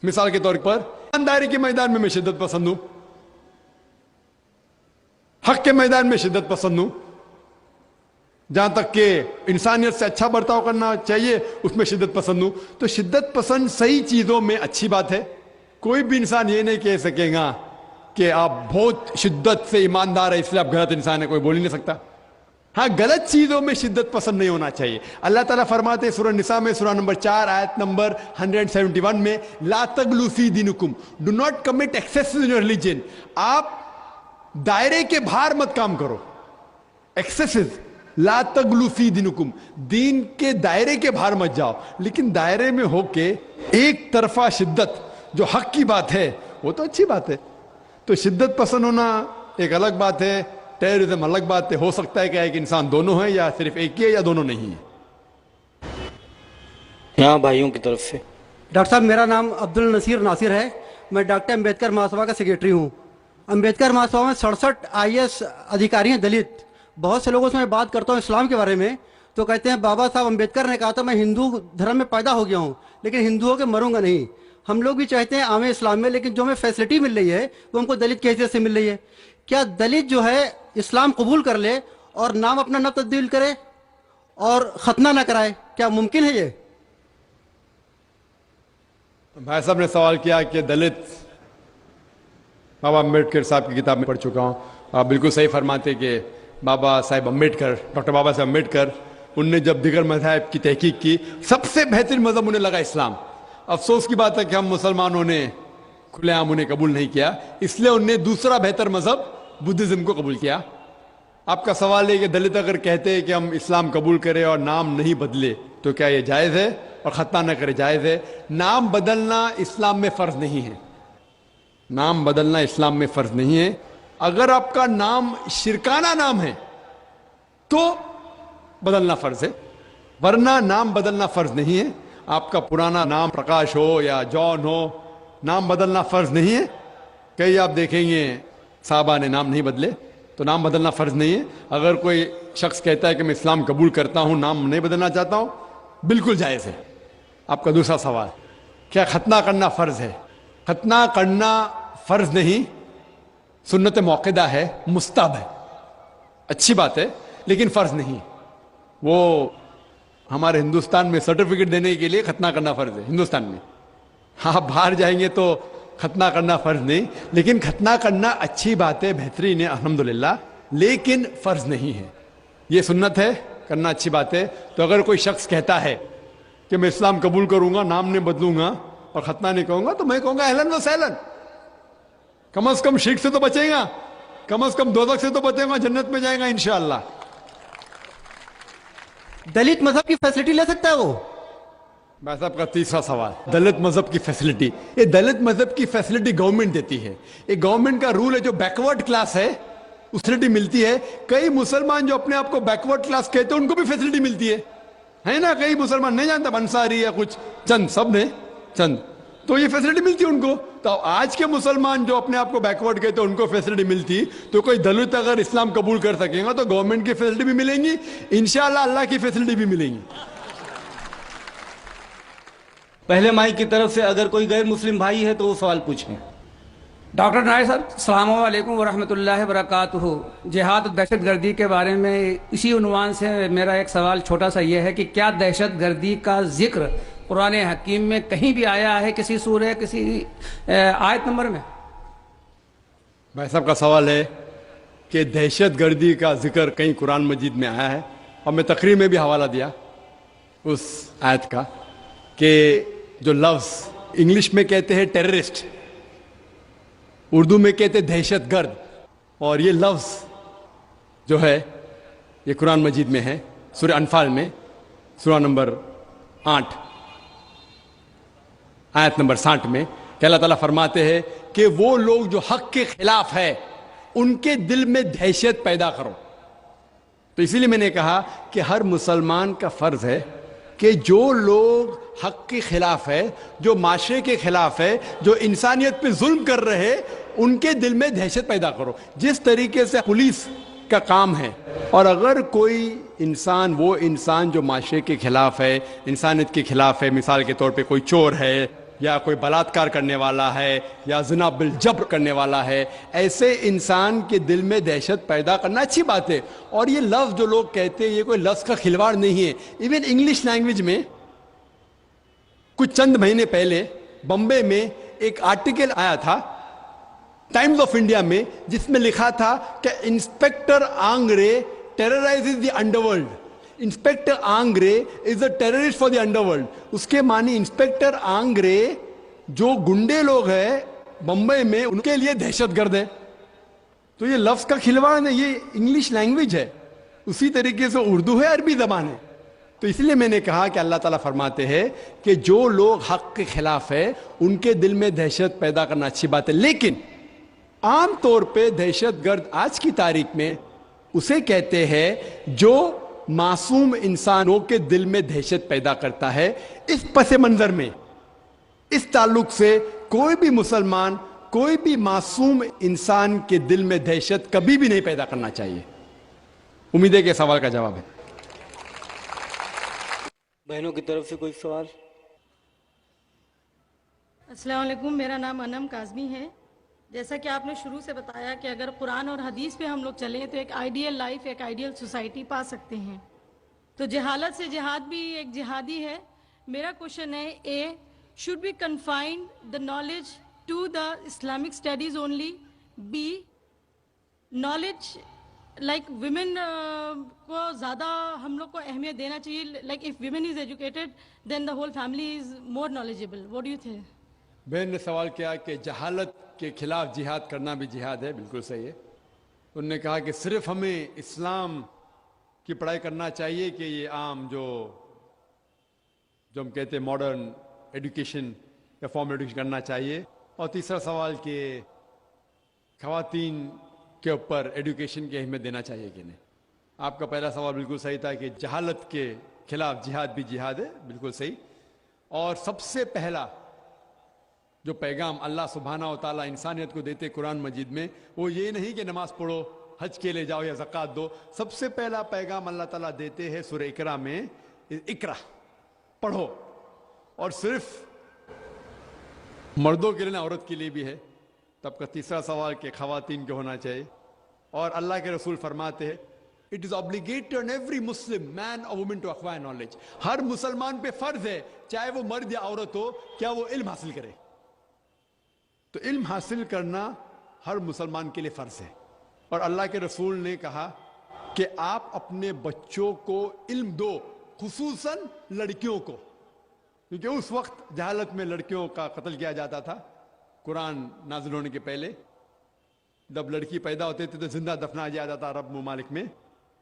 मिसाल के तौर पर ईमानदारी के मैदान में मैं शिद्दत पसंद हूं, हक के मैदान में शिद्दत पसंद हूं, जहां तक कि इंसानियत से अच्छा बर्ताव करना चाहिए उसमें शिद्दत पसंद हूं। तो शिद्दत पसंद सही चीजों में अच्छी बात है। कोई भी इंसान ये नहीं कह सकेगा कि आप बहुत शिद्दत से ईमानदार है इसलिए आप गलत इंसान है, कोई बोल ही नहीं सकता। हाँ, गलत चीजों में शिद्दत पसंद नहीं होना चाहिए। अल्लाह ताला फरमाते हैं सूरह निसा में, सूरह नंबर 4 आयत नंबर 171 में, ला तगलू फी दीनुकुम, do not commit excess in your religion. आप दायरे के बाहर मत काम करो, एक्सेसिव। ला तगलू फी दीनुकुम, दीन के दायरे के बाहर मत जाओ, लेकिन दायरे में होके एक तरफा शिद्दत, जो हक की बात है वो तो अच्छी बात है। तो शिद्दत पसंद होना एक अलग बात है, टेररिज्म अलग बात है। हो सकता है कि एक इंसान दोनों है, या सिर्फ एक ही है, या दोनों नहीं है। यहाँ भाइयों की तरफ से। डॉक्टर साहब, मेरा नाम अब्दुल नसीर नासिर है। मैं डॉक्टर अम्बेडकर महासभा का सेक्रेटरी हूँ। अम्बेडकर महासभा में 67 IAS अधिकारी हैं दलित। बहुत से लोगों से मैं बात करता हूँ इस्लाम के बारे में, तो कहते हैं बाबा साहब अम्बेडकर ने कहा था मैं हिंदू धर्म में पैदा हो गया हूँ, लेकिन हिंदुओं के मरूंगा नहीं। हम लोग भी चाहते हैं आमे इस्लाम में, लेकिन जो हमें फैसिलिटी मिल रही है वो हमको दलित की हैसियत से मिल रही है। क्या दलित जो है इस्लाम कबूल कर ले और नाम अपना न तब्दील करे और खतना न कराए, क्या मुमकिन है ये? भाई साहब ने सवाल किया कि दलित, बाबा अम्बेडकर साहब की किताब में पढ़ चुका हूँ। आप बिल्कुल सही फरमाते कि बाबा साहेब अम्बेडकर, डॉक्टर बाबा साहेब अम्बेडकर, उनने जब दिगर मज़हब की तहकीक की, सबसे बेहतरीन मज़हब उन्हें लगा इस्लाम। अफसोस की बात है कि हम मुसलमानों ने खुलेआम उन्हें कबूल नहीं किया, इसलिए उन्हें दूसरा बेहतर मज़हब बुद्धिज़्म को कबूल किया। आपका सवाल है कि दलित अगर कहते हैं कि हम इस्लाम कबूल करें और नाम नहीं बदले तो क्या ये जायज़ है, और खतना न करे जायज़ है? नाम बदलना इस्लाम में फ़र्ज नहीं है। नाम बदलना इस्लाम में फ़र्ज नहीं है। अगर आपका नाम शिरकाना नाम है तो बदलना फ़र्ज है, वरना नाम बदलना फ़र्ज नहीं है। आपका पुराना नाम प्रकाश हो या जॉन हो نام بدلنا فرض نہیں ہے. کئی آپ دیکھیں گے صحابہ نے نام نہیں بدلے, تو نام بدلنا فرض نہیں ہے. اگر کوئی شخص کہتا ہے کہ میں اسلام قبول کرتا ہوں, نام نہیں بدلنا چاہتا ہوں, بالکل جائز ہے. آپ کا دوسرا سوال, کیا ختنہ کرنا فرض ہے؟ ختنہ کرنا فرض نہیں, سنت موقدہ ہے, مستحب ہے, اچھی بات ہے, لیکن فرض نہیں. وہ ہمارے ہندوستان میں سرٹیفکیٹ دینے کے لیے ختنہ کرنا فرض ہے ہندوستان میں. آپ باہر جائیں گے تو ختنہ کرنا فرض نہیں, لیکن ختنہ کرنا اچھی بات ہے, بہترین ہے الحمدللہ, لیکن فرض نہیں ہے. یہ سنت ہے, کرنا اچھی بات ہے. تو اگر کوئی شخص کہتا ہے کہ میں اسلام قبول کروں گا, نام نہیں بدلوں گا اور ختنہ نہیں کہوں گا, تو میں کہوں گا اہلاً و سہلاً. کم از کم شرک سے تو بچے گا, کم از کم دوزخ سے تو بچے گا, جنت میں جائے گا انشاءاللہ. دلت مذہب کی فیسلٹی لے سکتا ہے وہ؟ بھائی صاحب کا تیسرا سوال, دلت مذہب کی فیسلٹی. یہ دلت مذہب کی فیسلٹی گورنمنٹ دیتی ہے. یہ گورنمنٹ کا رول ہے, جو بیکورڈ کلاس ہے اس فیسلٹی ملتی ہے. کئی مسلمان جو اپنے آپ کو بیکورڈ کلاس کہتے ہیں ان کو بھی فیسلٹی ملتی ہے نا. کئی مسلمان نہیں جانتا, انصاری ہے کچھ چند, سب نے چند, تو یہ فیسلٹی ملتی ہے ان کو. تو آج کے مسلمان جو اپنے آپ کو بیکورڈ کہتے ہیں ان کو فیسلٹی ملتی, تو کوئی دلت اگر اسلام قبول کر سکے گا تو گورنمنٹ کی فیسلٹی بھی ملیں گی انشاءاللہ, اللہ کی فیسلٹی بھی ملیں گی. پہلے مائی کی طرف سے اگر کوئی غیر مسلم بھائی ہے تو وہ سوال پوچھیں. ڈاکٹر نائر صاحب السلام علیکم ورحمۃ اللہ وبرکاتہ. جہاد و دہشت گردی کے بارے میں اسی عنوان سے میرا ایک سوال چھوٹا سا یہ ہے کہ کیا دہشت گردی کا ذکر قرآن حکیم میں کہیں بھی آیا ہے, کسی سورہ, کسی آیت نمبر میں؟ بھائی صاحب کا سوال ہے کہ دہشت گردی کا ذکر کہیں قرآن مجید میں آیا ہے, اور میں تقریر میں بھی حوالہ دیا اس آیت کا کہ جو لفظ انگلش میں کہتے ہیں ٹیررسٹ, اردو میں کہتے ہیں دہشت گرد, اور یہ لفظ جو ہے یہ قرآن مجید میں ہے, سورہ انفال میں, سورہ نمبر 8 آیت نمبر 60 میں, کہ اللہ تعالیٰ فرماتے ہیں کہ وہ لوگ جو حق کے خلاف ہے ان کے دل میں دہشت پیدا کرو. تو اسی لیے میں نے کہا کہ ہر مسلمان کا فرض ہے کہ جو لوگ حق کے خلاف ہے, جو معاشرے کے خلاف ہے, جو انسانیت پہ ظلم کر رہے, ان کے دل میں دہشت پیدا کرو. جس طریقے سے پولیس کا کام ہے, اور اگر کوئی انسان, وہ انسان جو معاشرے کے خلاف ہے, انسانیت کے خلاف ہے, مثال کے طور پہ کوئی چور ہے, یا کوئی بلاತ್کار کرنے والا ہے, یا زنا بالجبر کرنے والا ہے, ایسے انسان کے دل میں دہشت پیدا کرنا اچھی بات ہے. اور یہ لفظ جو لوگ کہتے ہیں یہ کوئی لفظ کا کھلواڑ نہیں ہے. ایون انگلش لینگویج میں کچھ چند مہینے پہلے بمبے میں ایک آرٹیکل آیا تھا ٹائمز آف انڈیا میں, جس میں لکھا تھا کہ inspector Angre terrorizes the underworld. Inspector Angre is a terrorist for the underworld. اس کے معنی انسپیکٹر آنگرے جو گنڈے لوگ ہیں بمبئی میں, ان کے لیے دہشت گرد ہے. تو یہ لفظ کا کھلواڑ نہیں, یہ انگلش لینگویج ہے, اسی طریقے سے اردو ہے, عربی زبان ہے. تو اس لیے میں نے کہا کہ اللہ تعالیٰ فرماتے ہیں کہ جو لوگ حق کے خلاف ہے ان کے دل میں دہشت پیدا کرنا اچھی بات ہے, لیکن عام طور پہ دہشت گرد آج کی تاریخ میں اسے کہتے ہیں جو معصوم انسانوں کے دل میں دہشت پیدا کرتا ہے. اس پس منظر میں, اس تعلق سے کوئی بھی مسلمان, کوئی بھی معصوم انسان کے دل میں دہشت کبھی بھی نہیں پیدا کرنا چاہیے. امید ہے کہ سوال کا جواب ہے. بہنوں کی طرف سے کوئی سوال؟ السلام علیکم, میرا نام انم کاظمی ہے. جیسا کہ آپ نے شروع سے بتایا کہ اگر قرآن اور حدیث پہ ہم لوگ چلیں تو ایک آئیڈیل لائف, ایک آئیڈیل سوسائٹی پا سکتے ہیں. تو جہالت سے جہاد بھی ایک جہادی ہے. میرا کوشچن ہے, a should be confined the knowledge to the Islamic studies only, be knowledge like women کو زیادہ ہم لوگ کو اہمیت دینا چاہیے, like if women is educated then the whole family is more knowledgeable. What do you think? بہن نے سوال کیا کہ جہالت کے خلاف جہاد کرنا بھی جہاد ہے. بالکل صحیح ہے. انہوں نے کہا کہ صرف ہمیں اسلام کی پڑھائی کرنا چاہیے کہ یہ عام جو ہم کہتے ہیں ماڈرن ایڈوکیشن یا فارمل ایڈوکیشن کرنا چاہیے. اور تیسرا سوال کہ خواتین کے اوپر ایڈوکیشن کی اہمیت دینا چاہیے کہ نہیں. آپ کا پہلا سوال بالکل صحیح تھا کہ جہالت کے خلاف جہاد بھی جہاد ہے. بالکل صحیح. اور سب سے پہلا जो पैगाम अल्लाह सुब्हाना व ताला इंसानियत को देते कुरान मजीद में, वो ये नहीं कि नमाज पढ़ो, हज के लिए जाओ या ज़कात दो। सबसे पहला पैगाम अल्लाह ताला देते हैं सूरह इकरा में, इकरा पढ़ो। और सिर्फ मर्दों के लिए ना, औरत के लिए भी है। तब का तीसरा सवाल कि खवातीन के होना चाहिए। और अल्लाह के रसूल फरमाते हैं, it is obligated on every Muslim man और वुमेन टू एक्वायर नॉलेज। हर मुसलमान पे फर्ज है, चाहे वो मर्द या औरत हो, क्या वो इल्म हासिल करे। तो इल्म हासिल करना हर मुसलमान के लिए फर्ज है। और अल्लाह के रसूल ने कहा कि आप अपने बच्चों को इल्म दो, खुसूसन लड़कियों को, क्योंकि उस वक्त जहालत में लड़कियों का कत्ल किया जाता था। कुरान नाजिल होने के पहले जब लड़की पैदा होती थी तो जिंदा दफना दिया जाता अरब मुमालिक में।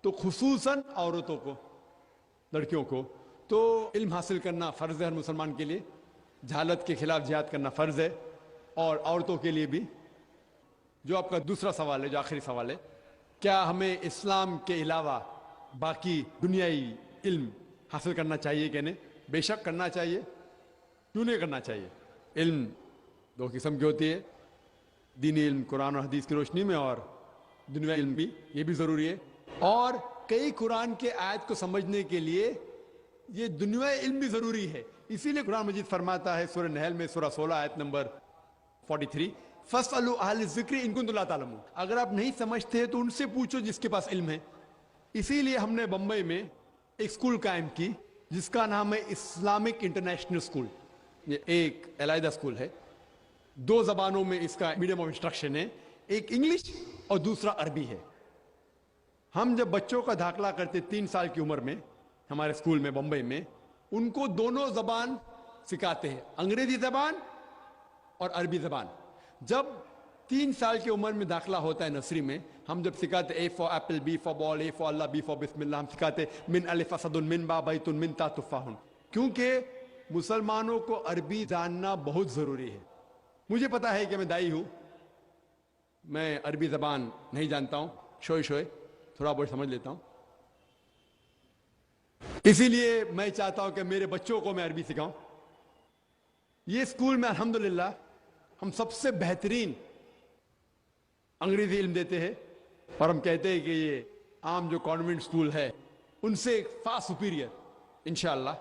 तो खुसूसन औरतों को, लड़कियों को तो इल्म हासिल करना फ़र्ज़ है हर मुसलमान के लिए। जहालत के खिलाफ जिहाद करना फ़र्ज़ है, और औरतों के लिए भी। जो आपका दूसरा सवाल है, जो आखिरी सवाल है, क्या हमें इस्लाम के अलावा बाकी दुनियाई इल्म हासिल करना चाहिए कि नहीं? बेशक करना चाहिए। क्यों नहीं करना चाहिए? इल्म दो किस्म की होती है, दीनी इल्म कुरान और हदीस की रोशनी में, और दुनियाई इल्म भी, ये भी ज़रूरी है। और कई कुरान के आयत को समझने के लिए ये दुनियाई इल्म भी ज़रूरी है। इसीलिए कुरान मजीद फरमाता है सूरह नहल में, सूरह 16 आयत नंबर 43, फस्अलू अहल ज़िक्र इन कुंतुम ला तालमून। अगर आप नहीं समझते तो उनसे पूछो जिसके पास इल्म है। इसीलिए हमने बम्बई में एक स्कूल कायम की जिसका नाम है इस्लामिक इंटरनेशनल स्कूल। ये एक अलहदा स्कूल है, 2 ज़बानों में इसका मीडियम ऑफ इंस्ट्रक्शन है, एक इंग्लिश और दूसरा अरबी है। हम जब बच्चों का दाखिला करते 3 साल की उम्र में हमारे स्कूल में बम्बई में, उनको दोनों ज़बान सिखाते हैं, अंग्रेजी ज़बान और अरबी ज़बान। जब 3 साल की उम्र में दाखिला होता है नर्सरी में, हम जब सिखाते A for apple, B for ball, A for Allah, B for Bismillah, हम सिखाते मिन अलिफ असदुन, मिन बा बैतुन, मिन ता तुफ़ाहुन। क्योंकि मुसलमानों को अरबी जानना बहुत ज़रूरी है। मुझे पता है कि मैं दाई हूँ, मैं अरबी ज़बान नहीं जानता हूँ, शोय शोय थोड़ा बहुत समझ लेता हूँ। इसीलिए मैं चाहता हूँ कि मेरे बच्चों को मैं अरबी सिखाऊं। ये स्कूल में अल्हम्दुलिल्लाह हम सबसे बेहतरीन अंग्रेजी इल्म देते हैं, और हम कहते हैं कि ये आम जो कॉन्वेंट स्कूल है उनसे फार सुपीरियर इंशाअल्लाह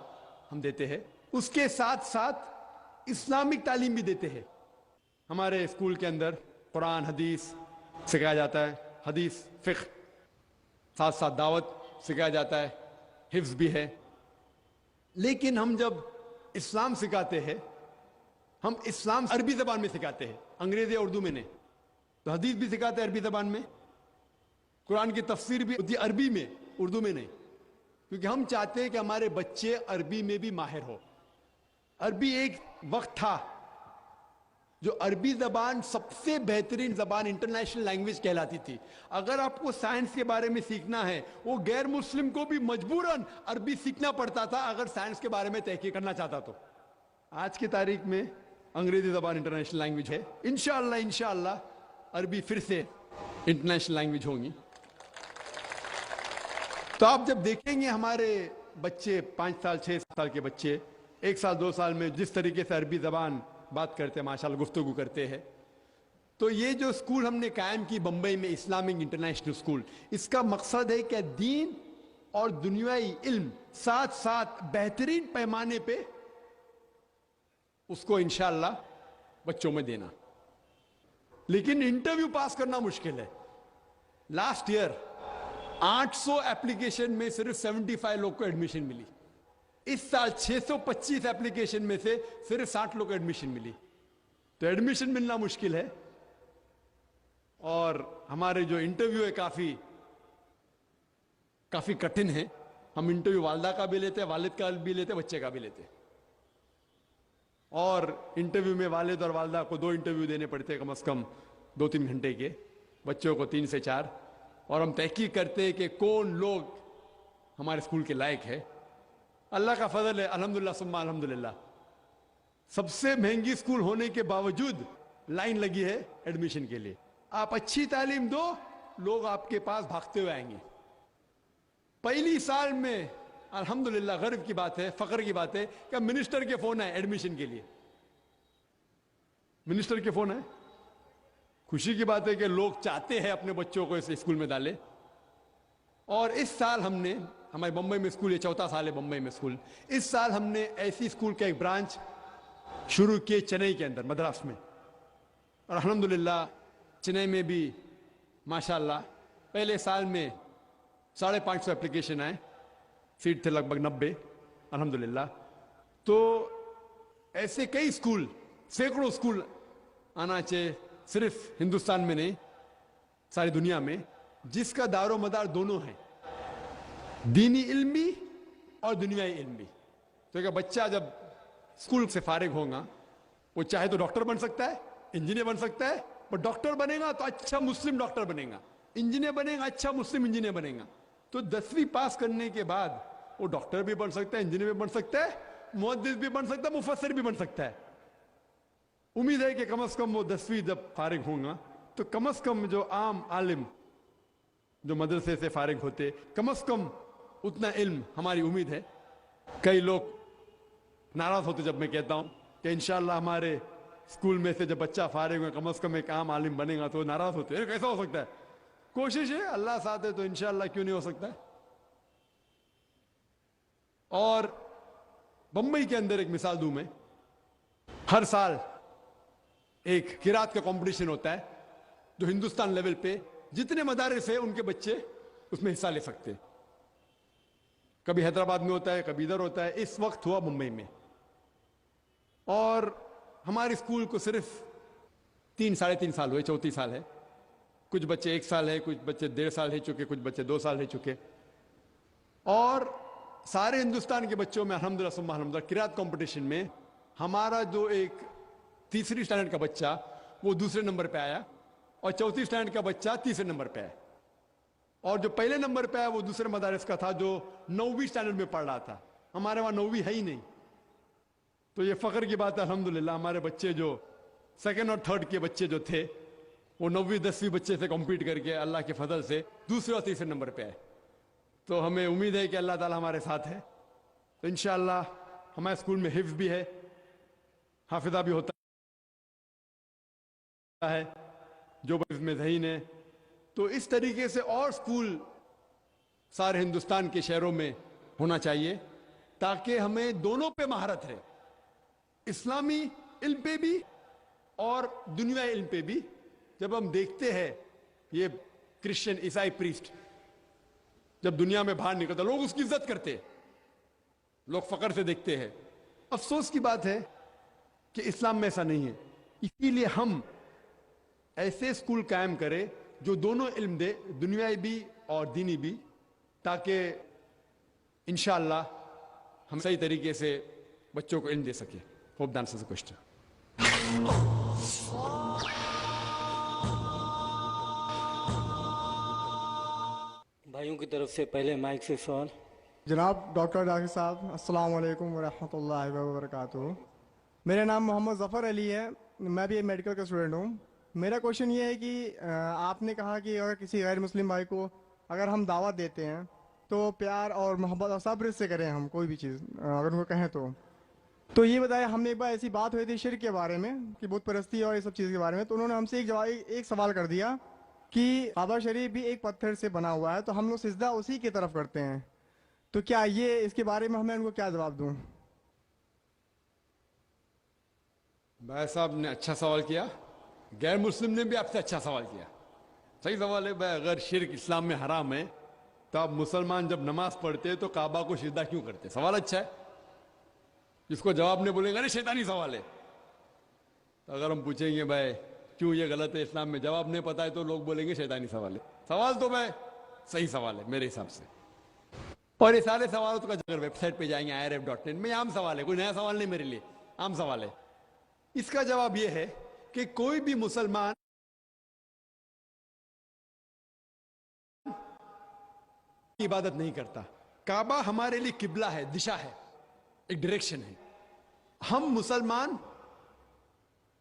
हम देते हैं। उसके साथ साथ इस्लामिक तालीम भी देते हैं। हमारे स्कूल के अंदर कुरान हदीस सिखाया जाता है, हदीस फ़िक़्ह, साथ साथ दावत सिखाया जाता है, हिफ्ज़ भी है। लेकिन हम जब इस्लाम सिखाते हैं, हम इस्लाम अरबी ज़बान में सिखाते हैं, अंग्रेज़ी और उर्दू में नहीं। तो हदीस भी सिखाते हैं अरबी ज़बान में, कुरान की तफसीर भी होती है अरबी में, उर्दू में नहीं। क्योंकि हम चाहते हैं कि हमारे बच्चे अरबी में भी माहिर हो। अरबी एक वक्त था जो अरबी ज़बान सबसे बेहतरीन ज़बान, इंटरनेशनल लैंग्वेज कहलाती थी। अगर आपको साइंस के बारे में सीखना है, वो गैर मुस्लिम को भी मजबूरन अरबी सीखना पड़ता था अगर साइंस के बारे में तहकीक करना चाहता तो। आज की तारीख में अंग्रेजी ज़बान इंटरनेशनल लैंग्वेज है। इंशाअल्लाह अरबी फिर से इंटरनेशनल लैंग्वेज होंगी। तो आप जब देखेंगे हमारे बच्चे 5 साल 6 साल के बच्चे 1 साल 2 साल में जिस तरीके से अरबी ज़बान बात करते हैं, माशाल्लाह गुफ्तगू करते हैं, तो ये जो स्कूल हमने कायम की बम्बई में, इस्लामिक इंटरनेशनल स्कूल, इसका मकसद है कि दीन और दुनियाई इल्म साथ साथ बेहतरीन पैमाने पे उसको इंशाअल्लाह बच्चों में देना। लेकिन इंटरव्यू पास करना मुश्किल है। लास्ट ईयर 800 एप्लीकेशन में सिर्फ 75 लोग को एडमिशन मिली। इस साल 625 एप्लीकेशन में से सिर्फ 60 लोग को एडमिशन मिली। तो एडमिशन मिलना मुश्किल है। और हमारे जो इंटरव्यू है काफी कठिन है। हम इंटरव्यू वालदा का भी लेते हैं, वालिद का भी लेते हैं, बच्चे का भी लेते हैं। और इंटरव्यू में वालिद और वालदा को 2 इंटरव्यू देने पड़ते हैं, कम से कम 2-3 घंटे के, बच्चों को 3 से 4। और हम तहकीक करते हैं कि कौन लोग हमारे स्कूल के लायक है। अल्लाह का फजल है, अल्हम्दुलिल्लाह सुम्मा अल्हम्दुलिल्लाह। सबसे महंगी स्कूल होने के बावजूद लाइन लगी है एडमिशन के लिए। आप अच्छी तालीम दो, लोग आपके पास भागते हुए आएंगे। पहली साल में अल्हम्दुलिल्लाह गर्व की बात है, फख्र की बात है कि मिनिस्टर के फोन आए एडमिशन के लिए। मिनिस्टर के फोन है। खुशी की बात है कि लोग चाहते हैं अपने बच्चों को इस स्कूल में डालें। और इस साल हमने, हमारे बम्बई में स्कूल, ये चौथा साल है बम्बई में स्कूल, इस साल हमने ऐसी स्कूल का एक ब्रांच शुरू किए चेन्नई के अंदर, मद्रास में। और अल्हम्दुलिल्लाह चेन्नई में भी माशाल्लाह पहले साल में 550 एप्लीकेशन आए, सीट थे लगभग 90, अल्हम्दुलिल्लाह। तो ऐसे कई स्कूल, सैकड़ों स्कूल आना चाहिए, सिर्फ हिंदुस्तान में नहीं सारी दुनिया में, जिसका दारो मदार दोनों है, दीनी इल्म भी और दुनियाई इल्म भी। तो क्या बच्चा जब स्कूल से फारिग होगा, वो चाहे तो डॉक्टर बन सकता है, इंजीनियर बन सकता है, पर डॉक्टर बनेगा तो अच्छा मुस्लिम डॉक्टर बनेगा, इंजीनियर बनेगा अच्छा मुस्लिम इंजीनियर बनेगा। तो 10वीं पास करने के बाद वो डॉक्टर भी बन सकता है, इंजीनियर भी बन सकता है, मुहद्दिस भी बन सकता है, मुफस्सिर भी बन सकता है। उम्मीद है कि कम से कम वो 10वीं जब फारिग होगा तो कम से कम जो आम आलिम जो मदरसे से फारिग होते, कम से कम उतना इल्म, हमारी उम्मीद है। कई लोग नाराज होते जब मैं कहता हूं कि इंशाअल्लाह हमारे स्कूल में से जब बच्चा फारिग हुआ कम से कम एक आम आलिम बनेगा, तो नाराज होते हैं, कैसा हो सकता है? कोशिश है, अल्लाह साथ है तो इंशाअल्लाह क्यों नहीं हो सकता है। और बंबई के अंदर एक मिसाल दूं मैं, हर साल एक किरात का कंपटीशन होता है जो हिंदुस्तान लेवल पे जितने मदारिस है उनके बच्चे उसमें हिस्सा ले सकते हैं। कभी हैदराबाद में होता है, कभी इधर होता है, इस वक्त हुआ मुंबई में। और हमारे स्कूल को सिर्फ 3-3.5 साल हुए, 34 साल है। कुछ बच्चे 1 साल है, कुछ बच्चे 1.5 साल रह चुके, कुछ बच्चे 2 साल रह चुके। और सारे हिंदुस्तान के बच्चों में अल्हम्दुलिल्लाह सुम्मा अल्हम्दुलिल्लाह किरात कंपटीशन में हमारा जो एक 3री स्टैंडर्ड का बच्चा वो 2रे नंबर पे आया, और 4थी स्टैंडर्ड का बच्चा 3रे नंबर पे आया। और जो पहले नंबर पे आया वो दूसरे मदारिस का था जो 9वीं स्टैंडर्ड में पढ़ रहा था। हमारे वहां 9वीं है ही नहीं। तो ये फख्र की बात है अल्हम्दुलिल्लाह, हमारे बच्चे जो 2nd और 3rd के बच्चे जो थे वो 9वीं 10वीं बच्चे से कॉम्पीट करके अल्लाह के फजल से 2रे और 3रे नंबर पे आए। तो हमें उम्मीद है कि अल्लाह ताला हमारे साथ है। तो इंशाअल्लाह हमारे स्कूल में हिफ्ज भी है, हाफिजा भी होता है, जो इसमें ज़हीन है। तो इस तरीके से और स्कूल सारे हिंदुस्तान के शहरों में होना चाहिए ताकि हमें दोनों पे महारत है, इस्लामी इल्म पे भी और दुनियाई इल्म पे भी। जब हम देखते हैं ये क्रिश्चियन ईसाई प्रीस्ट जब दुनिया में बाहर निकलता, लोग उसकी इज्जत करते हैं, लोग फख्र से देखते हैं। अफसोस की बात है कि इस्लाम में ऐसा नहीं है। इसीलिए हम ऐसे स्कूल कायम करें जो दोनों इल्म दे, दुनियाई भी और दीनी भी, ताकि इंशाअल्लाह हम सही तरीके से बच्चों को इल्म दे सके। Hope that answers the question. भाइयों की तरफ से पहले माइक से सवाल। जनाब डॉक्टर जाकिर साहब, अस्सलाम वालेकुम वरहमतुल्लाहि वबरकातुहू। मेरा नाम मोहम्मद ज़फ़र अली है, मैं भी एक मेडिकल का स्टूडेंट हूँ। मेरा क्वेश्चन ये है कि आपने कहा कि अगर किसी गैर मुस्लिम भाई को अगर हम दावत देते हैं तो प्यार और मोहब्बत और सब्र से करें, हम कोई भी चीज़ अगर उनको कहें तो ये बताया। हमने एक बार ऐसी बात हुई थी शिर्क के बारे में कि बुत परस्ती और ये सब चीज़ के बारे में, तो उन्होंने हमसे एक सवाल कर दिया कि काबा शरीफ भी एक पत्थर से बना हुआ है, तो हम लोग सिजदा उसी की तरफ करते हैं, तो क्या ये इसके बारे में हमें उनको क्या जवाब दूँ? भाई साहब ने अच्छा सवाल किया, गैर मुस्लिम ने भी आपसे अच्छा सवाल किया। सही सवाल है भाई। अगर शिर्क इस्लाम में हराम है तो आप मुसलमान जब नमाज पढ़ते तो काबा को सिजदा क्यों करते? सवाल अच्छा है, जिसको जवाब नहीं बोलेगा ना शैतानी सवाल है। तो अगर हम पूछेंगे भाई क्यों ये गलत है इस्लाम में, जवाब नहीं पता है तो लोग बोलेंगे शैतानी सवाल है। सवाल तो भाई सही सवाल है मेरे हिसाब से। और ये सारे सवालों का अगर वेबसाइट पे जाएंगे irf.in में, आम सवाल है, कोई नया सवाल नहीं मेरे लिए, आम सवाल है। इसका जवाब यह है कि कोई भी मुसलमान इबादत नहीं करता। काबा हमारे लिए किबला है, दिशा है, एक डायरेक्शन है। हम मुसलमान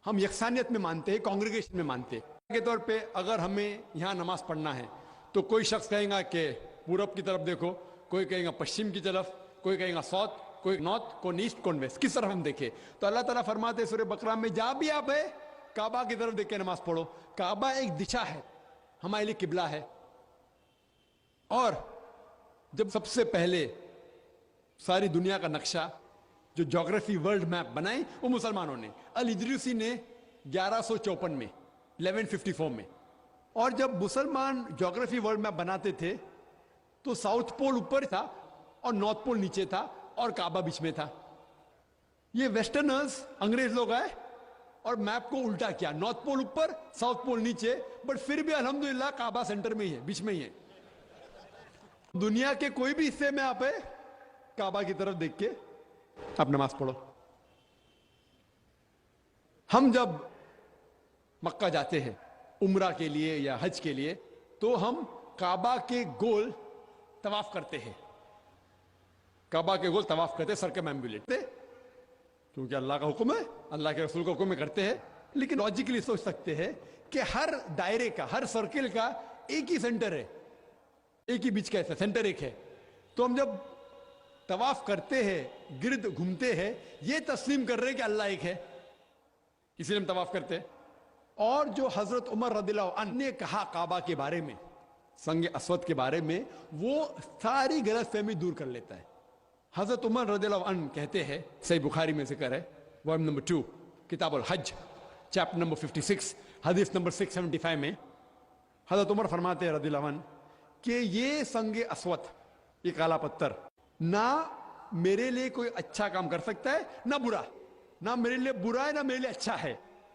हम यकसानियत में मानते हैं, कांग्रेगेशन में मानते हैं। के तौर पे अगर हमें यहां नमाज पढ़ना है तो कोई शख्स कहेगा कि पूरब की तरफ देखो, कोई कहेगा पश्चिम की तरफ, कोई कहेगा साउथ, कोई नॉर्थ, कौन ईस्ट, कौन वेस्ट, किस तरफ हम देखें। तो अल्लाह ताला फरमाते सूरह बकरा में, जहां भी आप है काबा की तरफ देख के नमाज पढ़ो। काबा एक दिशा है, हमारे लिए किबला है। और जब सबसे पहले सारी दुनिया का नक्शा जो ज्योग्राफी वर्ल्ड मैप बनाई वो मुसलमानों ने, अल इदरीसी ने 1154 में 1154 में। और जब मुसलमान ज्योग्राफी वर्ल्ड मैप बनाते थे तो साउथ पोल ऊपर था और नॉर्थ पोल नीचे था और काबा बीच में था। ये वेस्टर्नर्स अंग्रेज लोग आए और मैप को उल्टा किया, नॉर्थ पोल ऊपर साउथ पोल नीचे, बट फिर भी अल्हम्दुलिल्लाह काबा सेंटर में ही है, बीच में ही है। दुनिया के कोई भी हिस्से में आप है, काबा की तरफ देख के आप नमाज पढ़ो। हम जब मक्का जाते हैं उम्रा के लिए या हज के लिए तो हम काबा के गोल तवाफ करते हैं, काबा के गोल तवाफ करते हैं सर्कमएम्बुलेट, क्योंकि अल्लाह का हुक्म है, अल्लाह के रसूल का हुक्म में करते हैं। लेकिन लॉजिकली सोच सकते हैं कि हर दायरे का, हर सर्किल का एक ही सेंटर है, एक ही बीच का ऐसा सेंटर एक है। तो हम जब तवाफ करते हैं, गिर्द घूमते हैं, ये तस्लीम कर रहे हैं कि अल्लाह एक है, इसलिए हम तवाफ करते हैं। और जो हजरत उमर रदियल्लाहु अन्हु ने कहा काबा के बारे में, संगे अस्वद के बारे में, वो सारी गलतफहमी दूर कर लेता है। हजरत उमर रदियल्लाहु अन्हु कहते हैं, सही बुखारी में जिक्र है, वर्ड नंबर 2 किताब अल हज चैप्टर नंबर 56 हदीस नंबर 675 में हजरत उमर फरमाते हैं रदियल्लाहु अन्हु कि ये संगे अस्वद, ये काला पत्थर, ना मेरे लिए कोई अच्छा काम कर सकता है ना बुरा, ना मेरे लिए बुरा है ना मेरे लिए अच्छा है,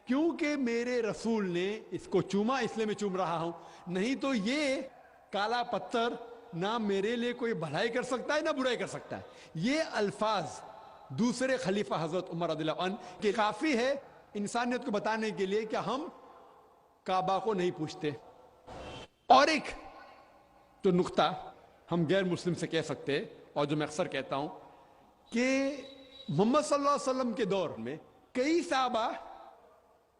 क्योंकि मेरे रसूल ने इसको चूमा इसलिए मैं चूम रहा हूं, नहीं तो ये काला पत्थर ना मेरे लिए कोई भलाई कर सकता है ना बुराई कर सकता है। ये अल्फाज दूसरे खलीफा हजरत उमर रदियल्लाहु अन्हु के काफी है इंसानियत को बताने के लिए कि हम काबा को नहीं पूछते। और एक तो नुक्ता हम गैर मुस्लिम से कह सकते हैं, और जो मैं अक्सर कहता हूं कि मोहम्मद सल्लल्लाहु अलैहि वसल्लम के दौर में कई साहबा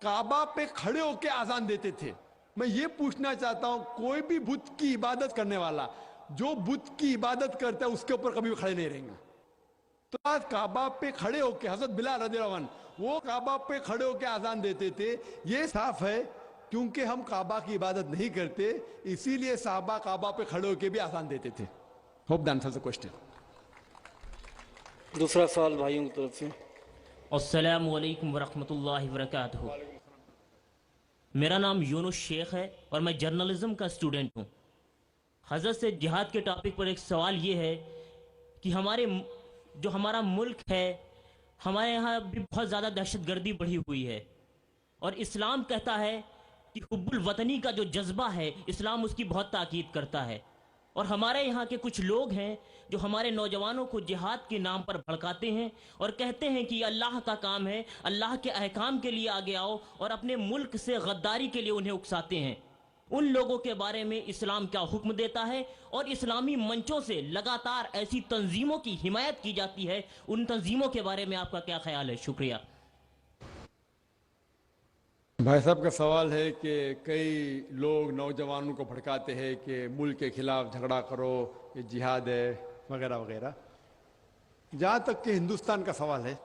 काबा पे खड़े होकर आजान देते थे। मैं ये पूछना चाहता हूं, कोई भी बुत की इबादत करने वाला जो बुत की इबादत करता है उसके ऊपर कभी भी खड़े नहीं रहेंगे। तो आज काबा पे खड़े होकर हजरत बिलाल रज़ियल्लाहु अन्हु वो काबा पे खड़े होकर आजान देते थे। ये साफ है क्योंकि हम काबा की इबादत नहीं करते, इसीलिए साहबा काबा पे खड़े होकर भी आजान देते थे। Hope that answers the question. दूसरा सवाल भाइयों की तरफ से। अस्सलामु अलैकुम वरहमतुल्लाहि वबरकातुहू। मेरा नाम यूनुस शेख है और मैं जर्नलिज्म का स्टूडेंट हूँ। हज़रत से जिहाद के टॉपिक पर एक सवाल ये है कि हमारा मुल्क है, हमारे यहाँ भी बहुत ज़्यादा दहशतगर्दी बढ़ी हुई है और इस्लाम कहता है कि हुब्बुल वतनी का जो जज्बा है इस्लाम उसकी बहुत ताकीद करता है। और हमारे यहाँ के कुछ लोग हैं जो हमारे नौजवानों को जिहाद के नाम पर भड़काते हैं और कहते हैं कि अल्लाह का काम है, अल्लाह के अहकाम के लिए आगे आओ, और अपने मुल्क से गद्दारी के लिए उन्हें उकसाते हैं। उन लोगों के बारे में इस्लाम क्या हुक्म देता है? और इस्लामी मंचों से लगातार ऐसी तंजीमों की हिमायत की जाती है, उन तंजीमों के बारे में आपका क्या ख्याल है? शुक्रिया। भाई साहब का सवाल है कि कई लोग नौजवानों को भड़काते हैं कि मुल्क के खिलाफ झगड़ा करो, ये जिहाद है वगैरह वगैरह। जहां तक कि हिंदुस्तान का सवाल है,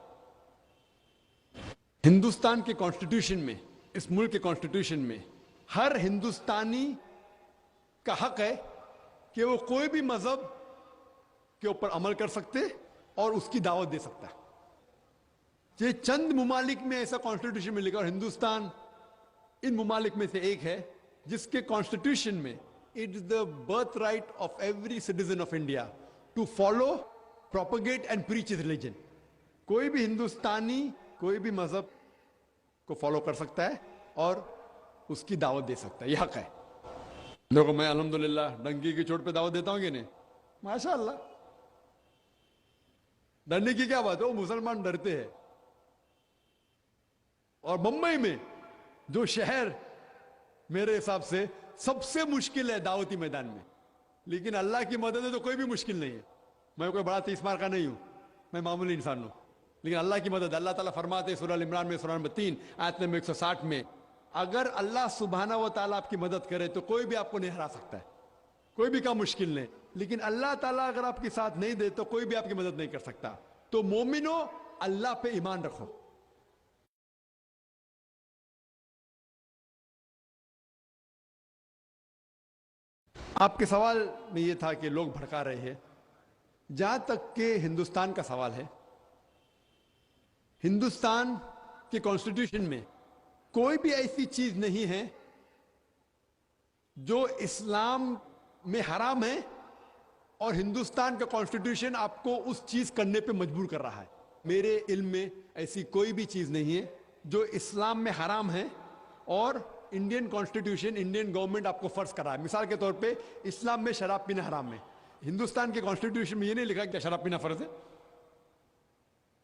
हिंदुस्तान के कॉन्स्टिट्यूशन में, इस मुल्क के कॉन्स्टिट्यूशन में हर हिंदुस्तानी का हक है कि वो कोई भी मजहब के ऊपर अमल कर सकते और उसकी दावत दे सकता है। ये चंद मुमालिक में ऐसा कॉन्स्टिट्यूशन में लिखा, और हिंदुस्तान इन मुमालिक में से एक है जिसके कॉन्स्टिट्यूशन में it is the birth right of every citizen of India to follow, propagate and preach his religion. कोई भी हिंदुस्तानी कोई भी मजहब को फॉलो कर सकता है और उसकी दावत दे सकता है, यह हक है। देखो मैं अल्हम्दुलिल्लाह डंकी की चोट पे दावत देता हूं कि नहीं? माशाअल्लाह, डरने की क्या बात है, वो मुसलमान डरते हैं। और मुंबई में जो शहर मेरे हिसाब से सबसे मुश्किल है दावती मैदान में, लेकिन अल्लाह की मदद है तो कोई भी मुश्किल नहीं है। मैं कोई बड़ा 30 मार का नहीं हूं, मैं मामूली इंसान हूं, लेकिन अल्लाह की मदद, अल्लाह ताला फरमाते सूरह अल इमरान में सूरह नंबर 3 आयत नंबर 160 में, अगर अल्लाह सुब्हाना व ताला आपकी मदद करे तो कोई भी आपको नहीं हरा सकता है, कोई भी काम मुश्किल नहीं। लेकिन अल्लाह ताला अगर आपके साथ नहीं दे तो कोई भी आपकी मदद नहीं कर सकता। तो मोमिनो अल्लाह पे ईमान रखो, آپ کے سوال میں یہ تھا کہ لوگ بھڑکا رہے ہیں. جہاں تک کہ ہندوستان کا سوال ہے، ہندوستان کے کانسٹیٹیوشن میں کوئی بھی ایسی چیز نہیں ہے جو اسلام میں حرام ہے اور ہندوستان کا کانسٹیٹیوشن آپ کو اس چیز کرنے پہ مجبور کر رہا ہے. میرے علم میں ایسی کوئی بھی چیز نہیں ہے جو اسلام میں حرام ہے اور انڈین کانسٹیٹیوشن، انڈین گورنمنٹ آپ کو فرض کر رہا ہے. مثال کے طور پہ اسلام میں شراب پینا حرام ہے، ہندوستان کے کانسٹیٹیوشن میں یہ نہیں لکھا کہ شراب پینا فرض ہے.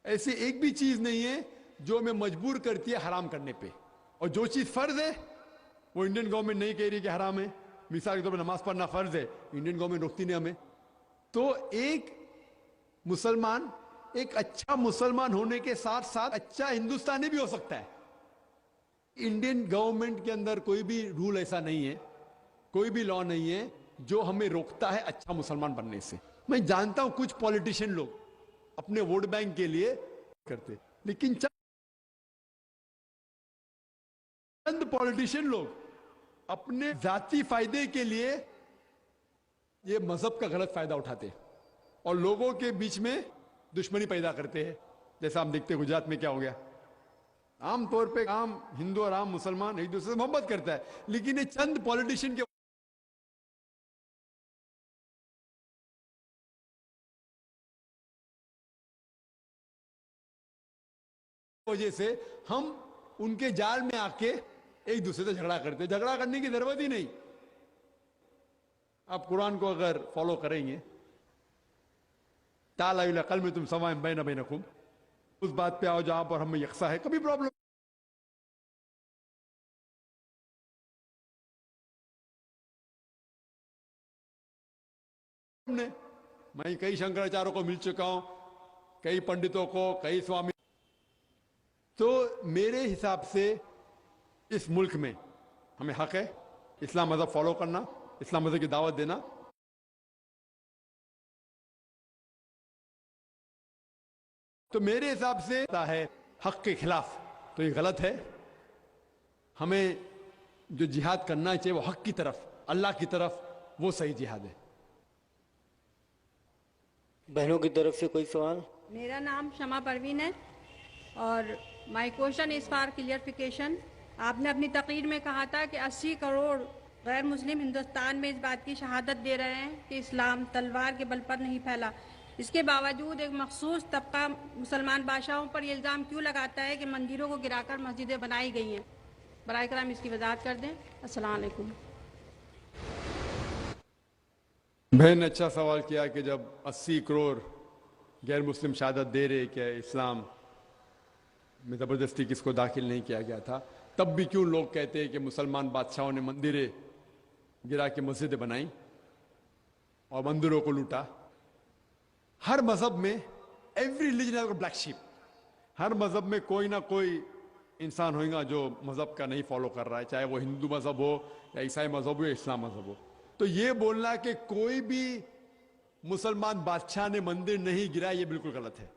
ایسی ایک بھی چیز نہیں ہے جو ہمیں مجبور کرتی ہے حرام کرنے پہ، اور جو چیز فرض ہے وہ انڈین گورنمنٹ نہیں کہہ رہی کہ حرام ہے. مثال کے طور پہ نماز پڑھنا فرض ہے، انڈین گورنمنٹ روکتی نہیں ہمیں. تو ایک مسلمان ایک اچھا مسلمان ہونے کے ساتھ ساتھ اچھا ہندوستانی بھی ہو سکتا ہے. انڈین گورنمنٹ کے اندر کوئی بھی رول ایسا نہیں ہے، کوئی بھی لا نہیں ہے جو ہمیں روکتا ہے اچھا مسلمان بننے سے. میں جانتا ہوں کچھ پولیٹیشین لوگ اپنے ووٹ بینک کے لیے کرتے، لیکن چند پولیٹیشین لوگ اپنے ذاتی فائدے کے لیے یہ مذہب کا غلط فائدہ اٹھاتے اور لوگوں کے بیچ میں دشمنی پیدا کرتے ہیں. جیسا ہم دیکھتے ہیں گجرات میں کیا ہو گیا. عام طور پہ عام ہندو اور عام مسلمان ایک دوسرے سے محبت کرتا ہے، لیکن یہ چند پولیٹیشین کے وجہ سے ہم ان کے جال میں آ کے ایک دوسرے سے جھگڑا کرتے ہیں. جھگڑا کرنے کی ضرورت ہی نہیں. آپ قرآن کو اگر فالو کریں گے، تعالیٰ الی کلمۃ سواء بیننا بینکم، اس بات پہ آؤ جہاں پر ہم میں یکساں ہے. کبھی پرابلم میں کئی شنکراچاریوں کو مل چکا ہوں، کئی پنڈتوں کو، کئی سوامی. تو میرے حساب سے اس ملک میں ہمیں حق ہے اسلام مذہب فالو کرنا، اسلام مذہب کی دعوت دینا. تو میرے حساب سے ہے حق کے خلاف، تو یہ غلط ہے. ہمیں جو جہاد کرنا چاہیے وہ حق کی طرف، اللہ کی طرف، وہ صحیح جہاد ہے. بہنوں کی طرف سے کوئی سوال؟ میرا نام شمع پروین ہے اور my question is for clarification. آپ نے اپنی تقریر میں کہا تھا کہ 80 کروڑ غیر مسلم ہندوستان میں اس بات کی شہادت دے رہے ہیں کہ اسلام تلوار کے بل پر نہیں پھیلا. اس کے باوجود ایک مخصوص طبقہ مسلمان بادشاہوں پر یہ الزام کیوں لگاتا ہے کہ مندروں کو گرا کر مسجدیں بنائی گئی ہیں؟ برائے کرام اس کی وضاحت کر دیں. السلام علیکم. بہن نے اچھا سوال کیا کہ جب 80 کروڑ غیر مسلم شہادت دے رہے کہ اسلام میں زبردستی کس کو داخل نہیں کیا گیا تھا، تب بھی کیوں لوگ کہتے ہیں کہ مسلمان بادشاہوں نے مندریں گرا کے مسجدیں بنائیں اور مندروں کو لوٹا؟ ہر مذہب میں every religion has a black sheep. ہر مذہب میں کوئی نہ کوئی انسان ہوگا جو مذہب کا نہیں فالو کر رہا ہے، چاہے وہ ہندو مذہب ہو یا عیسائی مذہب ہو یا اسلام مذہب ہو. تو یہ بولنا کہ کوئی بھی مسلمان بادشاہ نے مندر نہیں گرا، یہ بالکل غلط ہے.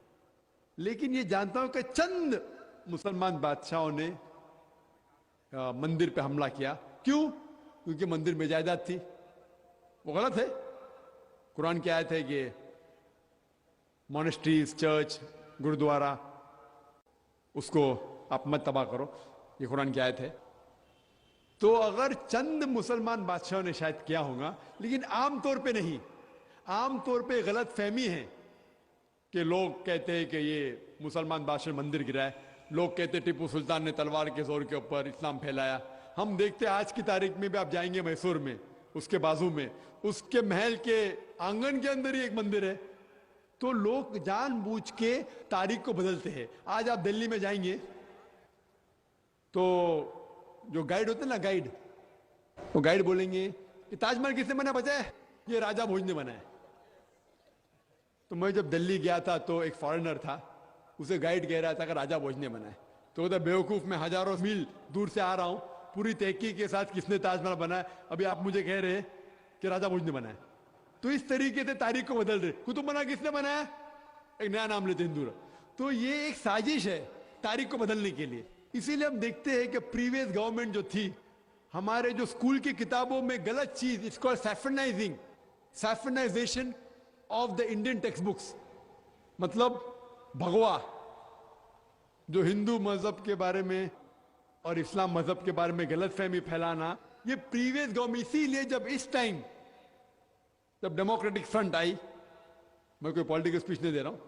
لیکن یہ جانتا ہوں کہ چند مسلمان بادشاہوں نے مندر پہ حملہ کیا. کیوں؟ کیونکہ مندر میں جائیداد تھی. وہ غلط ہے. قرآن کی آیت ہے کہ مونسٹریز، چرچ، گردوارا، اس کو آپ مت تباہ کرو. یہ قرآن کی آیت ہے. تو اگر چند مسلمان بادشاہوں نے شاید کیا ہوگا، لیکن عام طور پہ نہیں. عام طور پہ غلط فہمی ہے کہ لوگ کہتے ہیں کہ یہ مسلمان بادشاہ مندر گرا ہے. لوگ کہتے ہیں ٹیپو سلطان نے تلوار کے زور کے اوپر اسلام پھیلایا. ہم دیکھتے ہیں آج کی تاریخ میں بھی، آپ جائیں گے میسور میں، اس کے بازو میں اس کے محل کے آنگن کے اندر ہی ایک مندر ہے. تو لوگ جان بوجھ کے تاریخ کو بدلتے ہیں. آج آپ دلی میں جائیں گے تو جو گائیڈ ہوتے ہیں نا، گائیڈ، وہ گائیڈ بولیں گے کہ تاج محل کس نے بنا بچا ہے؟ یہ راجہ بھوج نے بنا ہے. تو میں جب دلی گیا تھا تو ایک فارنر تھا، اسے گائیڈ کہہ رہا تھا کہ راجہ بھوج نے بنا ہے. تو وہ بیوقوف، میں ہزاروں میل دور سے آ رہا ہوں، پوری تحقیق کے ساتھ کس نے تاج محل بنا ہے، ابھی آپ مجھے کہہ رہے ہیں کہ راجہ بھوج نے بنا ہے. تو اس طریقے سے تاریخ کو بدل رہے. قطب مینار کس نے بنایا؟ ایک نیا نام لیتے ہندو. تو یہ ایک سازش ہے تاریخ کو بدلنے کے لیے. اسی لیے ہم دیکھتے ہیں کہ پریویس گورنمنٹ جو تھی हमारे जो स्कूल की किताबों में गलत चीज, it's called saffronisation of the Indian textbooks, मतलब भगवा, जो हिंदू मजहब के बारे में और इस्लाम मजहब के बारे में गलत फहमी फैलाना, ये प्रीवियस गवर्नमेंट, इसीलिए जब इस टाइम जब डेमोक्रेटिक फ्रंट आई, मैं कोई पॉलिटिकल स्पीच नहीं दे रहा हूं,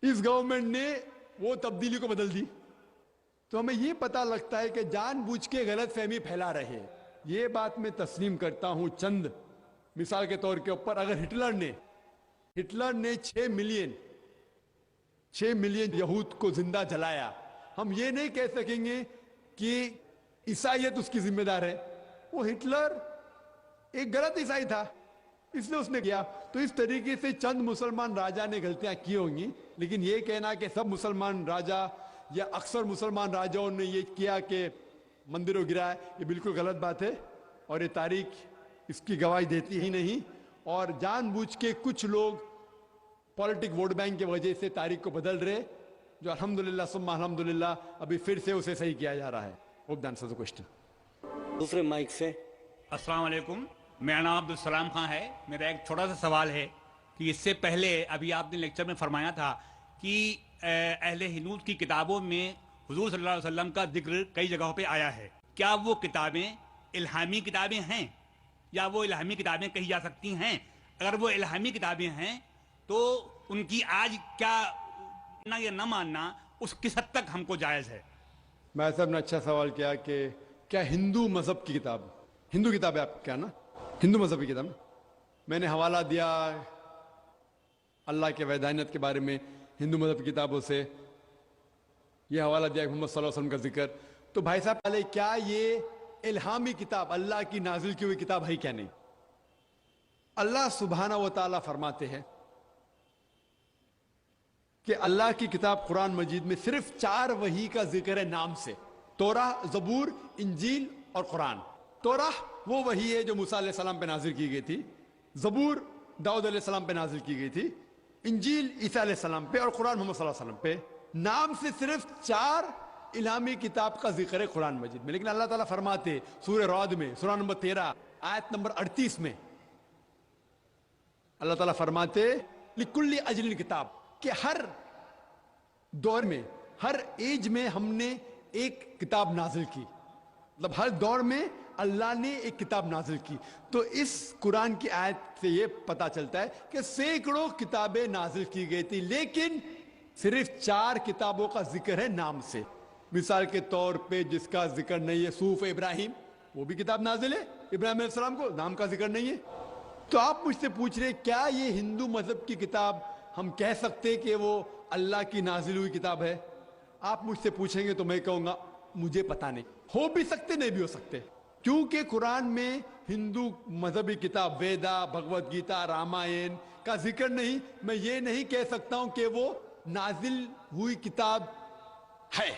इस गवर्नमेंट ने वो तब्दीली को बदल दी, तो हमें ये पता लगता है कि जानबूझ के गलत फहमी फैला रहे। ये बात मैं तस्लीम करता हूं। चंद मिसाल के तौर के ऊपर, अगर हिटलर ने 6 मिलियन यहूद को जिंदा जलाया, हम ये नहीं कह सकेंगे कि ईसाईयत उसकी जिम्मेदार है। वो हिटलर एक गलत ईसाई था, इसलिए उसने किया। तो इस तरीके से चंद मुसलमान राजा ने गलतियां की होंगी, लेकिन ये कहना कि सब मुसलमान राजा या अक्सर मुसलमान राजाओं ने ये किया कि मंदिरों गिराए, ये बिल्कुल गलत बात है और ये तारीख इसकी गवाही देती ही नहीं। और जानबूझ के कुछ लोग पॉलिटिक वोट बैंक की वजह से तारीख को बदल रहे, जो अल्हम्दुलिल्लाह सुम्मा अल्हम्दुलिल्लाह अभी फिर से उसे सही किया जा रहा है। Hope that answers the question. दूसरे माइक से। अस्सलाम वालेकुम, मेरा नाम अब्दुल सलाम खान है। मेरा एक छोटा सा सवाल है कि इससे पहले अभी आपने लेक्चर में फरमाया था कि अहले हिनूद की किताबों में हुजूर सल्लल्लाहु अलैहि वसल्लम का जिक्र कई जगहों पे आया है। क्या वो किताबें इल्हामी किताबें हैं या वो इल्हामी किताबें कही जा सकती हैं? अगर वो इल्हामी किताबें हैं तो उनकी आज क्या ना या न मानना उस किस हद तक हमको जायज़ है? मैं साहब ने अच्छा सवाल किया कि क्या हिंदू मजहब की किताब, हिंदू किताब है आप क्या ना, हिंदू मजहब की किताब, मैंने हवाला दिया अल्लाह के वैदानियत के बारे में हिंदू मजहब की किताबों से, ये हवाला दिया मोहम्मद सल्लल्लाहु अलैहि वसल्लम का जिक्र। तो भाई साहब पहले क्या ये इल्हामी किताब अल्लाह की नाजिल की हुई किताब है क्या? नहीं। अल्लाह सुब्हाना व तआला फरमाते हैं कि अल्लाह की किताब कुरान मजीद में सिर्फ 4 वही का जिक्र है नाम से, तौराह, जबूर, इंजील और कुरान। तौराह वो वही है जो मूसा अलैहिस्सलाम पे नाजिल की गई थी, जबूर दाऊद अलैहिस्सलाम पे नाजिल की गई थी, इंजील ईसा अलैहिस्सलाम पे और कुरान मोहम्मद सल्लल्लाहु अलैहि वसल्लम पे। नाम से सिर्फ 4 इल्हामी किताब का जिक्र है कुरान मजीद में। लेकिन अल्लाह ताला फरमाते सूरह रअद में, सूरह नंबर 13 आयत नंबर 38 में, अल्लाह ताला फरमाते लिकुल्ली अजलिन किताब, कि हर दौर में, हर एज में हमने एक किताब नाजिल की, मतलब हर दौर में अल्लाह ने एक किताब नाजिल की। तो इस कुरान की आयत से ये पता चलता है कि सैकड़ों किताबें नाजिल की गई थी, लेकिन सिर्फ 4 किताबों का जिक्र है नाम से। मिसाल के तौर पे जिसका जिक्र नहीं है सूफ इब्राहिम, वो भी किताब नाजिल है, इब्राहिम अलैहिस्सलाम को नाम का जिक्र नहीं है। तो आप मुझसे पूछ रहे क्या ये हिंदू मजहब की किताब हम कह सकते कि वो अल्लाह की नाजिल हुई किताब है? आप मुझसे पूछेंगे तो मैं कहूंगा मुझे पता नहीं, हो भी सकते नहीं भी हो सकते, क्योंकि कुरान में हिंदू मजहबी किताब वेदा, भगवत गीता, रामायण का जिक्र नहीं। मैं ये नहीं कह सकता हूं कि वो नाजिल हुई किताब है।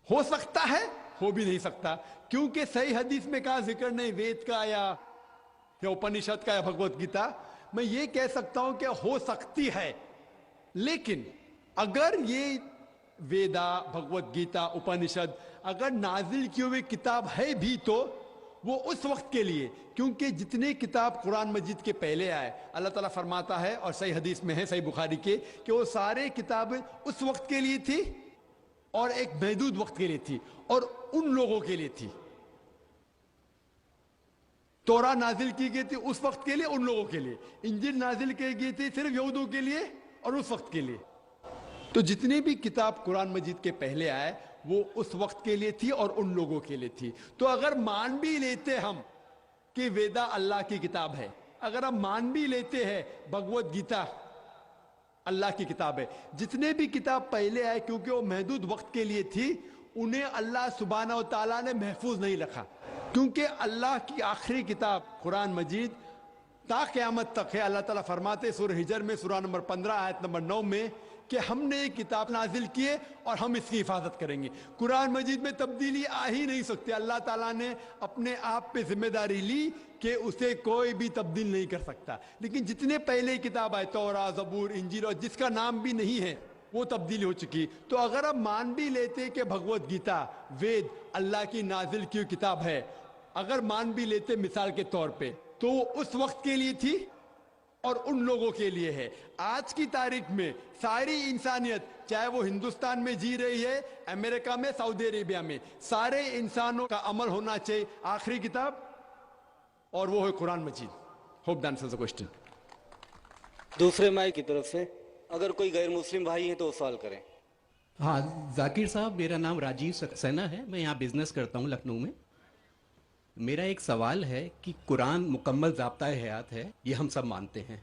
हो सकता है, हो भी नहीं सकता, क्योंकि सही हदीस में कहा जिक्र नहीं वेद का या उपनिषद का या भगवत गीता। मैं ये कह सकता हूं कि हो सकती है, लेकिन अगर ये वेदा, भगवत गीता, उपनिषद अगर नाजिल की हुई किताब है भी तो वो उस वक्त के लिए, क्योंकि जितने किताब कुरान मजीद के पहले आए अल्लाह ताला फरमाता है और सही हदीस में है, सही बुखारी के, कि वो सारे किताबें उस वक्त के लिए थी और एक महदूद वक्त के लिए थी और उन लोगों के लिए थी। तौरा नाजिल की गई थी उस वक्त के लिए, उन लोगों के लिए। इंजील नाजिल की गई थी सिर्फ यहूदियों के लिए और उस वक्त के लिए। तो जितनी भी किताब कुरान मजीद के पहले आए वो उस वक्त के लिए थी और उन लोगों के लिए थी। तो अगर मान भी लेते हम कि वेदा अल्लाह की किताब है, अगर हम मान भी लेते हैं भगवत गीता अल्लाह की किताब है, जितने भी किताब पहले आए क्योंकि वो महदूद वक्त के लिए थी, उन्हें अल्लाह सुब्हानहू व तआला ने महफूज नहीं रखा, क्योंकि अल्लाह की आखिरी किताब कुरान मजीद ता क़यामत तक है। अल्लाह ताला फरमाते सूरह हिजर में सूरह नंबर 15 आयत नंबर 9 में कि हमने एक किताब नाजिल की है और हम इसकी हिफाजत करेंगे। कुरान मजीद में तब्दीली आ ही नहीं सकती। अल्लाह ताला ने अपने आप पे जिम्मेदारी ली कि उसे कोई भी तब्दील नहीं कर सकता। लेकिन जितने पहले किताब आए तौरा, जबूर, इंजील और जिसका नाम भी नहीं है وہ تبدیلی ہو چکی. تو اگر آپ مان بھی لیتے کہ بھگوت گیتا وید اللہ کی نازل کی کتاب ہے, اگر مان بھی لیتے مثال کے طور پہ, تو وہ اس وقت کے لیے تھی اور ان لوگوں کے لیے ہے. آج کی تاریخ میں ساری انسانیت, چاہے وہ ہندوستان میں جی رہی ہے, امریکہ میں, سعودی عربیہ میں, سارے انسانوں کا عمل ہونا چاہیے آخری کتاب, اور وہ ہے قرآن مجید. Hope that answers the question. دوسرے مائک کی طرف سے اگر کوئی غیر مسلم بھائی ہیں تو وہ سوال کریں. ہاں ذاکر صاحب, میرا نام راجیو سکسینہ ہے, میں یہاں بزنس کرتا ہوں لکھنؤ میں. میرا ایک سوال ہے کہ قرآن مکمل ضابطۂ حیات ہے, یہ ہم سب مانتے ہیں,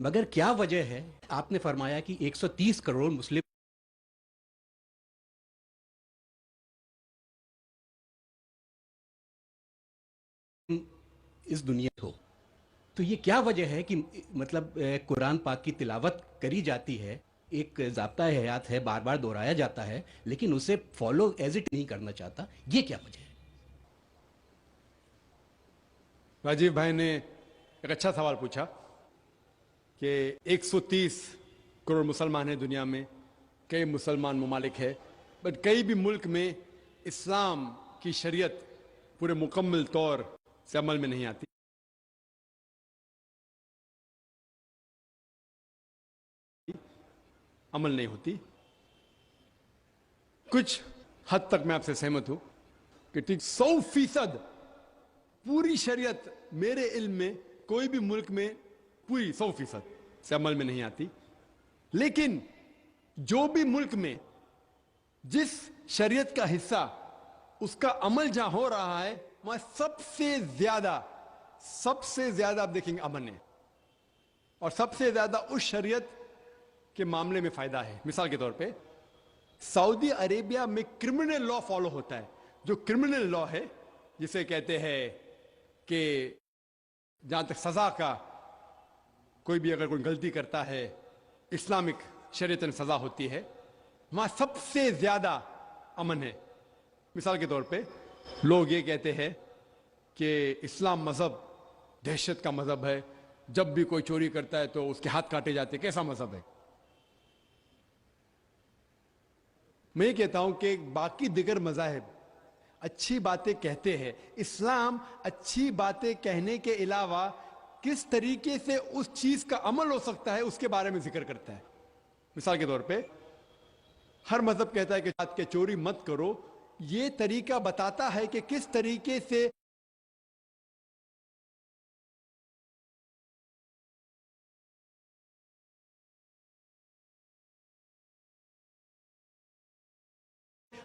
مگر کیا وجہ ہے, آپ نے فرمایا کہ 130 کروڑ مسلم اس دنیا ہو, تو یہ کیا وجہ ہے کہ مطلب قرآن پاک کی تلاوت کری جاتی ہے, ایک ضابطۂ حیات ہے, بار بار دہرایا جاتا ہے, لیکن اسے فالو ایز اٹ نہیں کرنا چاہتا, یہ کیا وجہ ہے؟ راجیو بھائی نے ایک اچھا سوال پوچھا کہ 130 کروڑ مسلمان ہیں دنیا میں, کئی مسلمان ممالک ہے, بٹ کئی بھی ملک میں اسلام کی شریعت پورے مکمل طور سے عمل میں نہیں آتی. عمل نہیں ہوتی. کچھ حد تک میں آپ سے سہمت ہوں کہ ٹھیک 100% پوری شریعت میرے علم میں کوئی بھی ملک میں پوری 100% سے عمل میں نہیں آتی. لیکن جو بھی ملک میں جس شریعت کا حصہ اس کا عمل جہاں ہو رہا ہے, وہاں سب سے زیادہ آپ دیکھیں گے امن ہے, اور سب سے زیادہ اس شریعت کے معاملے میں فائدہ ہے. مثال کے طور پہ سعودی عربیہ میں کرمنل لا فالو ہوتا ہے. جو کرمنل لا ہے, جسے کہتے ہیں کہ جہاں تک سزا کا, کوئی بھی اگر کوئی غلطی کرتا ہے اسلامک شریعت میں سزا ہوتی ہے, وہاں سب سے زیادہ امن ہے. مثال کے طور پہ لوگ یہ کہتے ہیں کہ اسلام مذہب دہشت کا مذہب ہے, جب بھی کوئی چوری کرتا ہے تو اس کے ہاتھ کاٹے جاتے. کیسا مذہب ہے؟ میں یہ کہتا ہوں کہ باقی دیگر مذاہب اچھی باتیں کہتے ہیں, اسلام اچھی باتیں کہنے کے علاوہ کس طریقے سے اس چیز کا عمل ہو سکتا ہے اس کے بارے میں ذکر کرتا ہے. مثال کے طور پہ ہر مذہب کہتا ہے کہ چوری مت کرو, یہ طریقہ بتاتا ہے کہ کس طریقے سے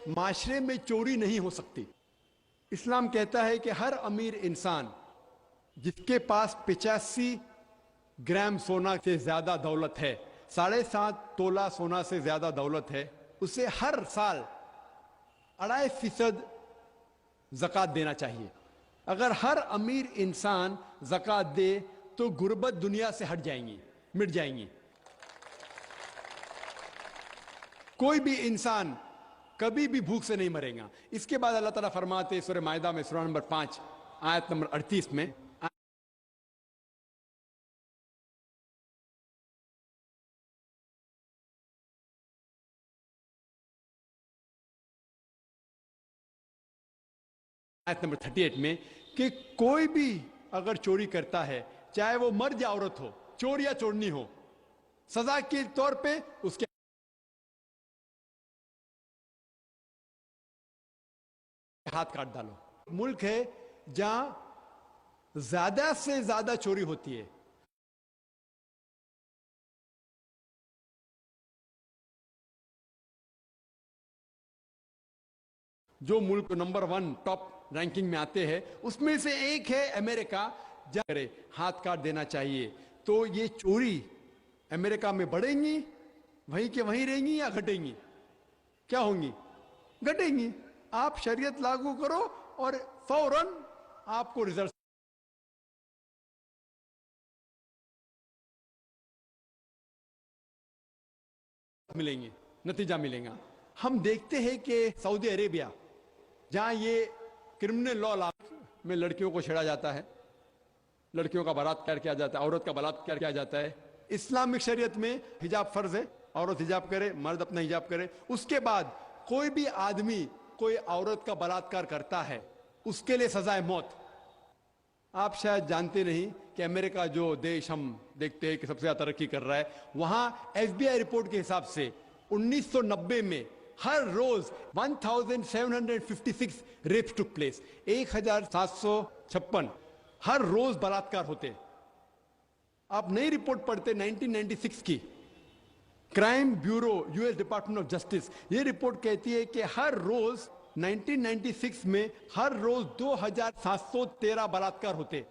معاشرے میں چوری نہیں ہو سکتی. اسلام کہتا ہے کہ ہر امیر انسان جس کے پاس 85 گرام سونا سے زیادہ دولت ہے, 7.5 تولہ سونا سے زیادہ دولت ہے, اسے ہر سال 2.5% زکوٰۃ دینا چاہیے. اگر ہر امیر انسان زکوٰۃ دے تو غربت دنیا سے ہٹ جائیں گی, مٹ جائیں گی. کوئی بھی انسان کبھی بھی بھوک سے نہیں مرے گا. اس کے بعد اللہ تعالیٰ فرماتے سورہ مائدہ میں سورہ نمبر 5 آیت نمبر 38 میں, آیت نمبر 38 میں, کہ کوئی بھی اگر چوری کرتا ہے, چاہے وہ مرد یا عورت ہو, چور یا چورنی ہو, سزا کے طور پہ اس کے ہاتھ کاٹ ڈالو. ملک ہے جہاں زیادہ سے زیادہ چوری ہوتی ہے. جو ملک نمبر 1 ٹاپ رینکنگ میں آتے ہیں اس میں سے ایک ہے امریکہ. جہاں کرے ہاتھ کاٹ دینا چاہیے. تو یہ چوری امریکہ میں بڑھیں گی, وہیں کے وہیں رہیں گی, یا گھٹیں گی؟ کیا ہوں گی؟ گھٹیں گی. آپ شریعت لاگو کرو اور فوراً آپ کو رزلٹ ملیں گے, نتیجہ ملے گا. ہم دیکھتے ہیں کہ سعودی عربیہ جہاں یہ کرمنل لا میں لڑکیوں کو چھیڑا جاتا ہے, لڑکیوں کا بلاత్కాر کیا جاتا ہے, عورت کا بلاత్కాر کیا جاتا ہے, اسلامک شریعت میں حجاب فرض ہے, عورت حجاب کرے, مرد اپنا حجاب کرے. اس کے بعد کوئی بھی آدمی کوئی عورت کا بلاತ್ಕಾರ کرتا ہے اس کے لیے سزائے موت. آپ شاید جانتے نہیں کہ امریکہ جو دیش ہم دیکھتے ہیں کہ سب سے زیادہ ترقی کر رہا ہے, وہاں FBI رپورٹ کے حساب سے 1990 میں ہر روز 1756 ریپس ٹک پلیس, 1756 ہر روز بلاತ್ಕಾರ ہوتے. آپ نئی رپورٹ پڑھتے 1996 کی, crime bureau US department of justice, یہ رپورٹ کہتی ہے کہ ہر روز 1996 میں ہر روز 2713 بلاತ್ಕಾರ ہوتے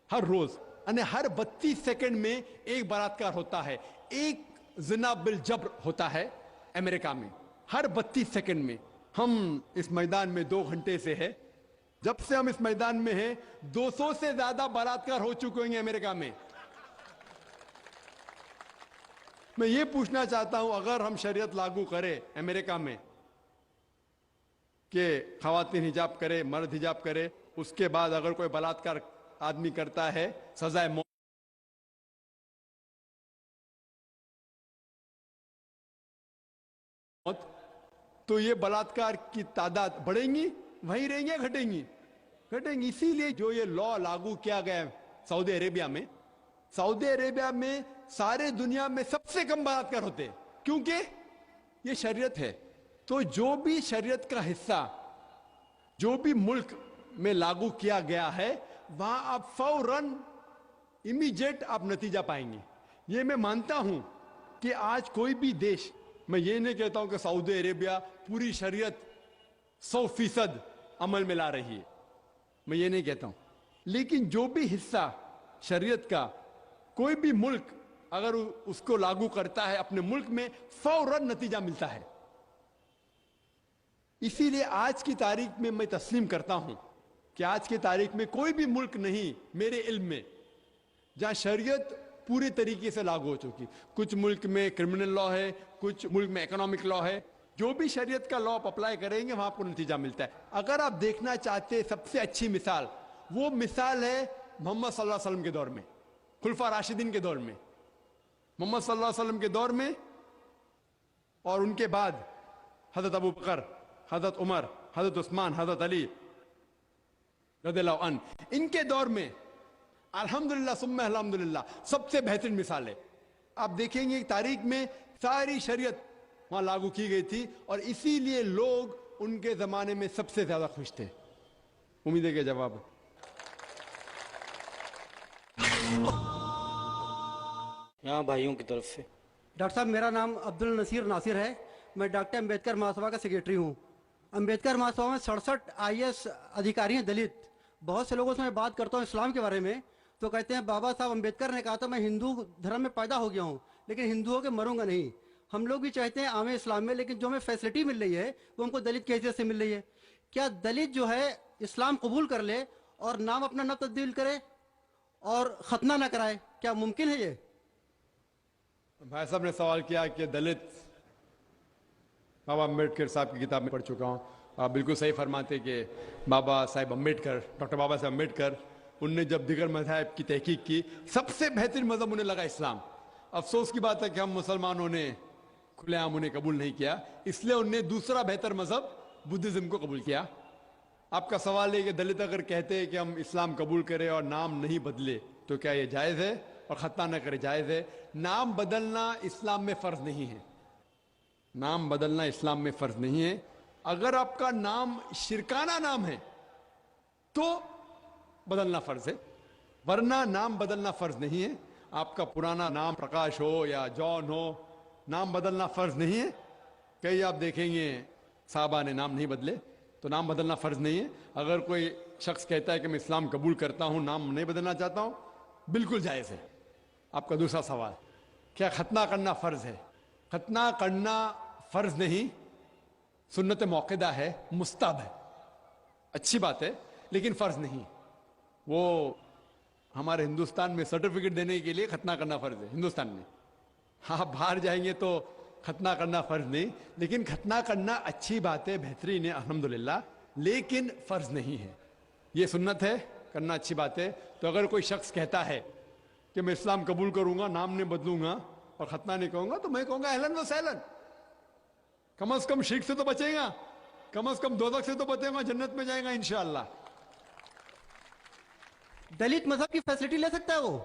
ہر روز, یعنی ہر 32 سیکنڈ میں ایک بلاತ್ಕಾರ ہوتا ہے. ایک زنا بالجبر ہوتا ہے امریکہ میں ہر 32 سیکنڈ میں. ہم اس میدان میں 2 گھنٹے سے ہے, جب سے ہم اس میدان میں ہیں 200 سے زیادہ بلاತ್ಕಾರ ہو چکے ہیں امریکہ میں. میں یہ پوچھنا چاہتا ہوں, اگر ہم شریعت لاگو کریں امریکہ میں کہ خواتین حجاب کرے, مرد حجاب کرے, اس کے بعد اگر کوئی بلاತ್ಕಾರ آدمی کرتا ہے سزائے موت. تو یہ بلاತ್ಕಾರ کی تعداد بڑھیں گی, وہیں رہیں گے, گھٹیں گی؟ گھٹیں گی. اسی لیے جو یہ لا لاگو کیا گیا سعودی عربیہ میں, سعودی عربیہ میں سارے دنیا میں سب سے کم بلاತ್ಕಾರ ہوتے کیونکہ یہ شریعت ہے. تو جو بھی شریعت کا حصہ جو بھی ملک میں لاگو کیا گیا ہے وہاں آپ فوراً امیجیٹ آپ نتیجہ پائیں گے. یہ میں مانتا ہوں کہ آج کوئی بھی دیش, میں یہ نہیں کہتا ہوں کہ سعودی عربیہ پوری شریعت 100% عمل میں لا رہی ہے, میں یہ نہیں کہتا ہوں, لیکن جو بھی حصہ شریعت کا کوئی بھی ملک اگر اس کو لاگو کرتا ہے اپنے ملک میں فوراً نتیجہ ملتا ہے. اسی لیے آج کی تاریخ میں میں تسلیم کرتا ہوں کہ آج کی تاریخ میں کوئی بھی ملک نہیں میرے علم میں جہاں شریعت پورے طریقے سے لاگو ہو چکی. کچھ ملک میں کرمنل لا ہے, کچھ ملک میں اکنامک لا ہے. جو بھی شریعت کا لا آپ اپلائی کریں گے وہاں آپ کو نتیجہ ملتا ہے. اگر آپ دیکھنا چاہتے ہیں سب سے اچھی مثال, وہ مثال ہے محمد صلی اللہ علیہ وسلم کے دور میں, خلفاء راشدین کے دور میں. محمد صلی اللہ علیہ وسلم کے دور میں اور ان کے بعد حضرت ابو بکر, حضرت عمر, حضرت عثمان, حضرت علی رضی اللہ عنہ, ان کے دور میں الحمدللہ ثم الحمدللہ سب سے بہترین مثال ہے. آپ دیکھیں گے تاریخ میں ساری شریعت وہاں لاگو کی گئی تھی اور اسی لیے لوگ ان کے زمانے میں سب سے زیادہ خوش تھے. امید ہے کہ جواب یہاں بھائیوں کی طرف سے. ڈاکٹر صاحب میرا نام عبد النصیر ناصر ہے, میں ڈاکٹر امبیڈکر مہاسبھا کا سیکریٹری ہوں. امبیڈکر مہاسبھا میں 67 IAS ادھیکاری ہیں دلت. بہت سے لوگوں سے میں بات کرتا ہوں اسلام کے بارے میں تو کہتے ہیں بابا صاحب امبیڈکر نے کہا تھا میں ہندو دھرم میں پیدا ہو گیا ہوں لیکن ہندوؤں کے مروں گا نہیں. ہم لوگ بھی چاہتے ہیں عام اسلام میں, لیکن جو ہمیں فیسلٹی مل رہی ہے وہ ہم کو دلت کی حیثیت سے مل رہی ہے. کیا دلت جو ہے اسلام قبول کر لے اور نام اپنا نہ تبدیل کرے اور ختنہ نہ کرائے, کیا ممکن ہے یہ؟ بھائی صاحب نے سوال کیا کہ دلت, بابا امبیڈکر صاحب کی کتاب میں پڑھ چکا ہوں. آپ بالکل صحیح فرماتے کہ بابا صاحب امبیڈکر, ڈاکٹر بابا صاحب امبیڈکر, ان نے جب دیگر مذاہب کی تحقیق کی سب سے بہترین مذہب انہیں لگا اسلام. افسوس کی بات ہے کہ ہم مسلمانوں نے کھلے عام انہیں قبول نہیں کیا, اس لیے انہیں دوسرا بہتر مذہب بدھزم کو قبول کیا. آپ کا سوال ہے کہ دلت اگر کہتے ہیں کہ ہم اسلام قبول کریں اور نام نہیں بدلے تو کیا یہ جائز ہے, اور ختنہ نہ کرے جائز ہے؟ نام بدلنا اسلام میں فرض نہیں ہے. نام بدلنا اسلام میں فرض نہیں ہے. اگر آپ کا نام شرکانہ نام ہے تو بدلنا فرض ہے, ورنہ نام بدلنا فرض نہیں ہے. آپ کا پرانا نام پرکاش ہو یا جان ہو, نام بدلنا فرض نہیں ہے. کئی آپ دیکھیں گے صحابہ نے نام نہیں بدلے, تو نام بدلنا فرض نہیں ہے. اگر کوئی شخص کہتا ہے کہ میں اسلام قبول کرتا ہوں, نام نہیں بدلنا چاہتا ہوں, بالکل جائز ہے. آپ کا دوسرا سوال, کیا ختنہ کرنا فرض ہے؟ ختنہ کرنا فرض نہیں, سنت موقدہ ہے, مستحب ہے, اچھی بات ہے, لیکن فرض نہیں. وہ ہمارے ہندوستان میں سرٹیفکیٹ دینے کے لیے ختنہ کرنا فرض ہے ہندوستان میں. ہاں باہر جائیں گے تو ختنہ کرنا فرض نہیں, لیکن ختنہ کرنا اچھی بات ہے, بہترین ہے الحمدللہ, لیکن فرض نہیں ہے. یہ سنت ہے, کرنا اچھی بات ہے. تو اگر کوئی شخص کہتا ہے کہ میں اسلام قبول کروں گا, نام نہیں بدلوں گا اور ختنہ نہیں کہوں گا, تو میں کہوں گا اہلن و سہلن, کم از کم شرک سے تو بچے گا, کم از کم دوزخ سے تو بچے گا, جنت میں جائے گا انشاءاللہ. دلت مذہب کی فیسلٹی لے سکتا ہے وہ؟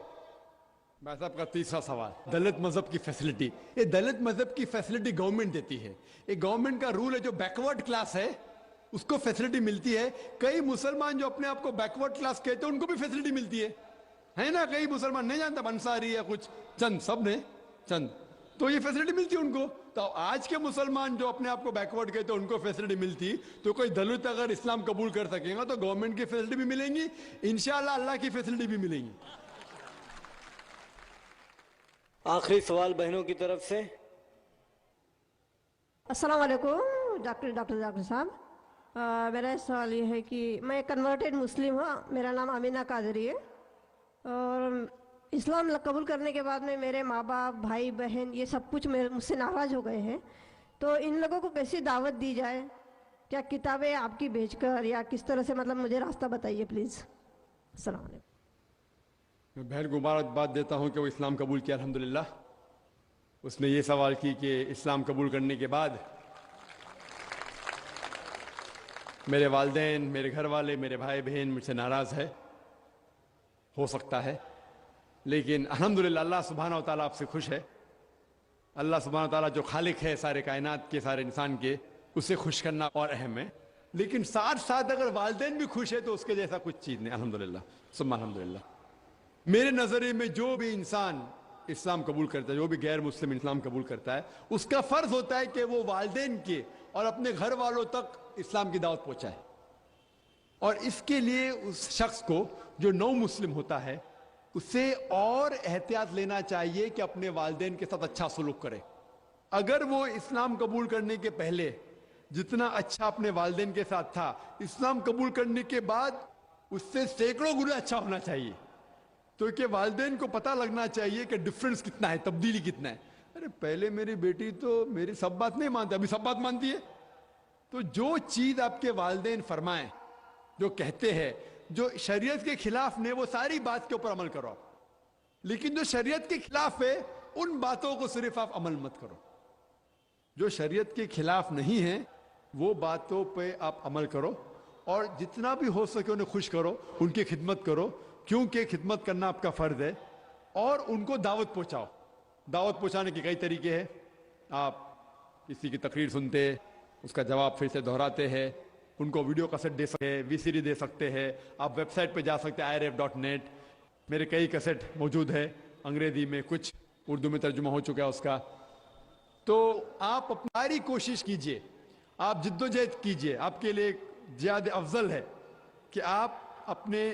بھائی صاحب کا تیسرا سوال, دلت مذہب کی فیسلٹی. یہ دلت مذہب کی فیسلٹی گورنمنٹ دیتی ہے. یہ گورنمنٹ کا رول ہے, جو بیکورڈ کلاس ہے اس کو فیسلٹی ملتی ہے. کئی مسلمان جو اپنے آپ کو بیکورڈ کلاس کہتے ہیں ان کو بھی فیسلٹی ملتی ہے نا. کئی مسلمان نہیں جانتا, انصاری ہے کچھ چند, سب نے چند, تو یہ فیسلٹی ملتی ہے ان کو. تو آج کے مسلمان جو اپنے آپ کو بیکورڈ کہتے ہیں ان کو فیسلٹی ملتی, تو کوئی دلت اگر اسلام قبول کر سکے گا تو گورنمنٹ کی فیسلٹی بھی ملیں گی انشاءاللہ, اللہ کی فیسلٹی بھی ملیں گی. آخری سوال بہنوں کی طرف سے. السلام علیکم ڈاکٹر صاحب. میرا سوال یہ ہے کہ میں کنورٹڈ مسلم ہوں, میرا نام امینہ قادری ہے, اور اسلام قبول کرنے کے بعد میں میرے ماں باپ بھائی بہن یہ سب کچھ مجھ سے ناراض ہو گئے ہیں. تو ان لوگوں کو کیسی دعوت دی جائے, کیا کتابیں آپ کی بھیج کر یا کس طرح سے, مطلب مجھے راستہ بتائیے پلیز. السلام علیکم. میں بہن کو مبارکباد دیتا ہوں کہ وہ اسلام قبول کیا الحمدللہ. اس نے یہ سوال کی کہ اسلام قبول کرنے کے بعد میرے والدین, میرے گھر والے, میرے بھائی بہن مجھ سے ناراض ہے. ہو سکتا ہے, لیکن الحمدللہ اللہ سبحانہ و تعالیٰ آپ سے خوش ہے. اللہ سبحانہ و تعالیٰ جو خالق ہے سارے کائنات کے, سارے انسان کے, اسے خوش کرنا اور اہم ہے. لیکن ساتھ ساتھ اگر والدین بھی خوش ہے تو اس کے جیسا کچھ چیز نہیں الحمدللہ ثم الحمدللہ. میرے نظریے میں جو بھی انسان اسلام قبول کرتا ہے, جو بھی غیر مسلم اسلام قبول کرتا ہے, اس کا فرض ہوتا ہے کہ وہ والدین کے اور اپنے گھر والوں تک اسلام کی دعوت پہنچائے. اور اس کے لیے اس شخص کو جو نو مسلم ہوتا ہے اسے اور احتیاط لینا چاہیے کہ اپنے والدین کے ساتھ اچھا سلوک کرے. اگر وہ اسلام قبول کرنے کے پہلے جتنا اچھا اپنے والدین کے ساتھ تھا, اسلام قبول کرنے کے بعد اس سے سینکڑوں گنا اچھا ہونا چاہیے. تو کہ والدین کو پتہ لگنا چاہیے کہ ڈفرنس کتنا ہے, تبدیلی کتنا ہے. ارے پہلے میری بیٹی تو میری سب بات نہیں مانتی, ابھی سب بات مانتی ہے. تو جو چیز آپ کے والدین فرمائیں, جو کہتے ہیں, جو شریعت کے خلاف نے, وہ ساری بات کے اوپر عمل کرو آپ. لیکن جو شریعت کے خلاف ہے ان باتوں کو صرف آپ عمل مت کرو. جو شریعت کے خلاف نہیں ہے وہ باتوں پہ آپ عمل کرو, اور جتنا بھی ہو سکے انہیں خوش کرو, ان کی خدمت کرو, کیونکہ خدمت کرنا آپ کا فرض ہے. اور ان کو دعوت پہنچاؤ. دعوت پہنچانے کے کئی طریقے ہیں. آپ کسی کی تقریر سنتے, اس کا جواب پھر سے دہراتے ہیں, ان کو ویڈیو کیسٹ دے سکتے ہیں, وی سی ڈی دے سکتے ہیں. آپ ویب سائٹ پہ جا سکتے ہیں irf.net, میرے کئی کیسٹ موجود ہے انگریزی میں, کچھ اردو میں ترجمہ ہو چکا ہے اس کا. تو آپ اپنی کوشش کیجئے, آپ جد و جہد کیجئے. آپ کے لیے زیادہ افضل ہے کہ آپ اپنے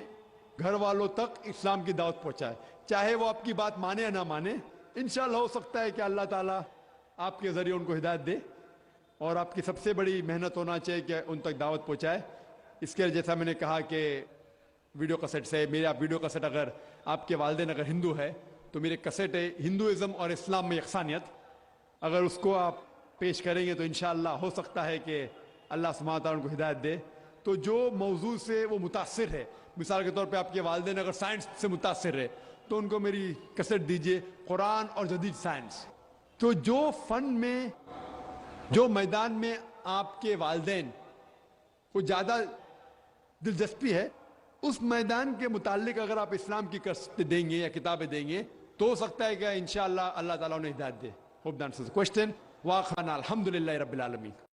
گھر والوں تک اسلام کی دعوت پہنچائے, چاہے وہ آپ کی بات مانے یا نہ مانے. انشاءاللہ ہو سکتا ہے کہ اللہ تعالیٰ آپ کے ذریعے ان کو ہدایت دے, اور آپ کی سب سے بڑی محنت ہونا چاہیے کہ ان تک دعوت پہنچائے. اس کے جیسا میں نے کہا کہ ویڈیو کیسٹ سے, میرے آپ ویڈیو کیسٹ, اگر آپ کے والدین اگر ہندو ہے تو میرے کیسٹ ہے ہندوازم اور اسلام میں یکسانیت, اگر اس کو آپ پیش کریں گے تو انشاءاللہ ہو سکتا ہے کہ اللہ سبحانہ تعالیٰ ان کو ہدایت دے. تو جو موضوع سے وہ متاثر ہے, مثال کے طور پہ آپ کے والدین اگر سائنس سے متاثر ہے تو ان کو میری کیسٹ دیجئے, قرآن اور جدید سائنس. تو جو فن میں, جو میدان میں آپ کے والدین کو زیادہ دلچسپی ہے, اس میدان کے متعلق اگر آپ اسلام کی کیسٹ دیں گے یا کتابیں دیں گے تو ہو سکتا ہے کہ انشاءاللہ اللہ تعالیٰ انہیں ہدایت دے. Hope that answers the question. واخر الحمدللہ رب العالمین.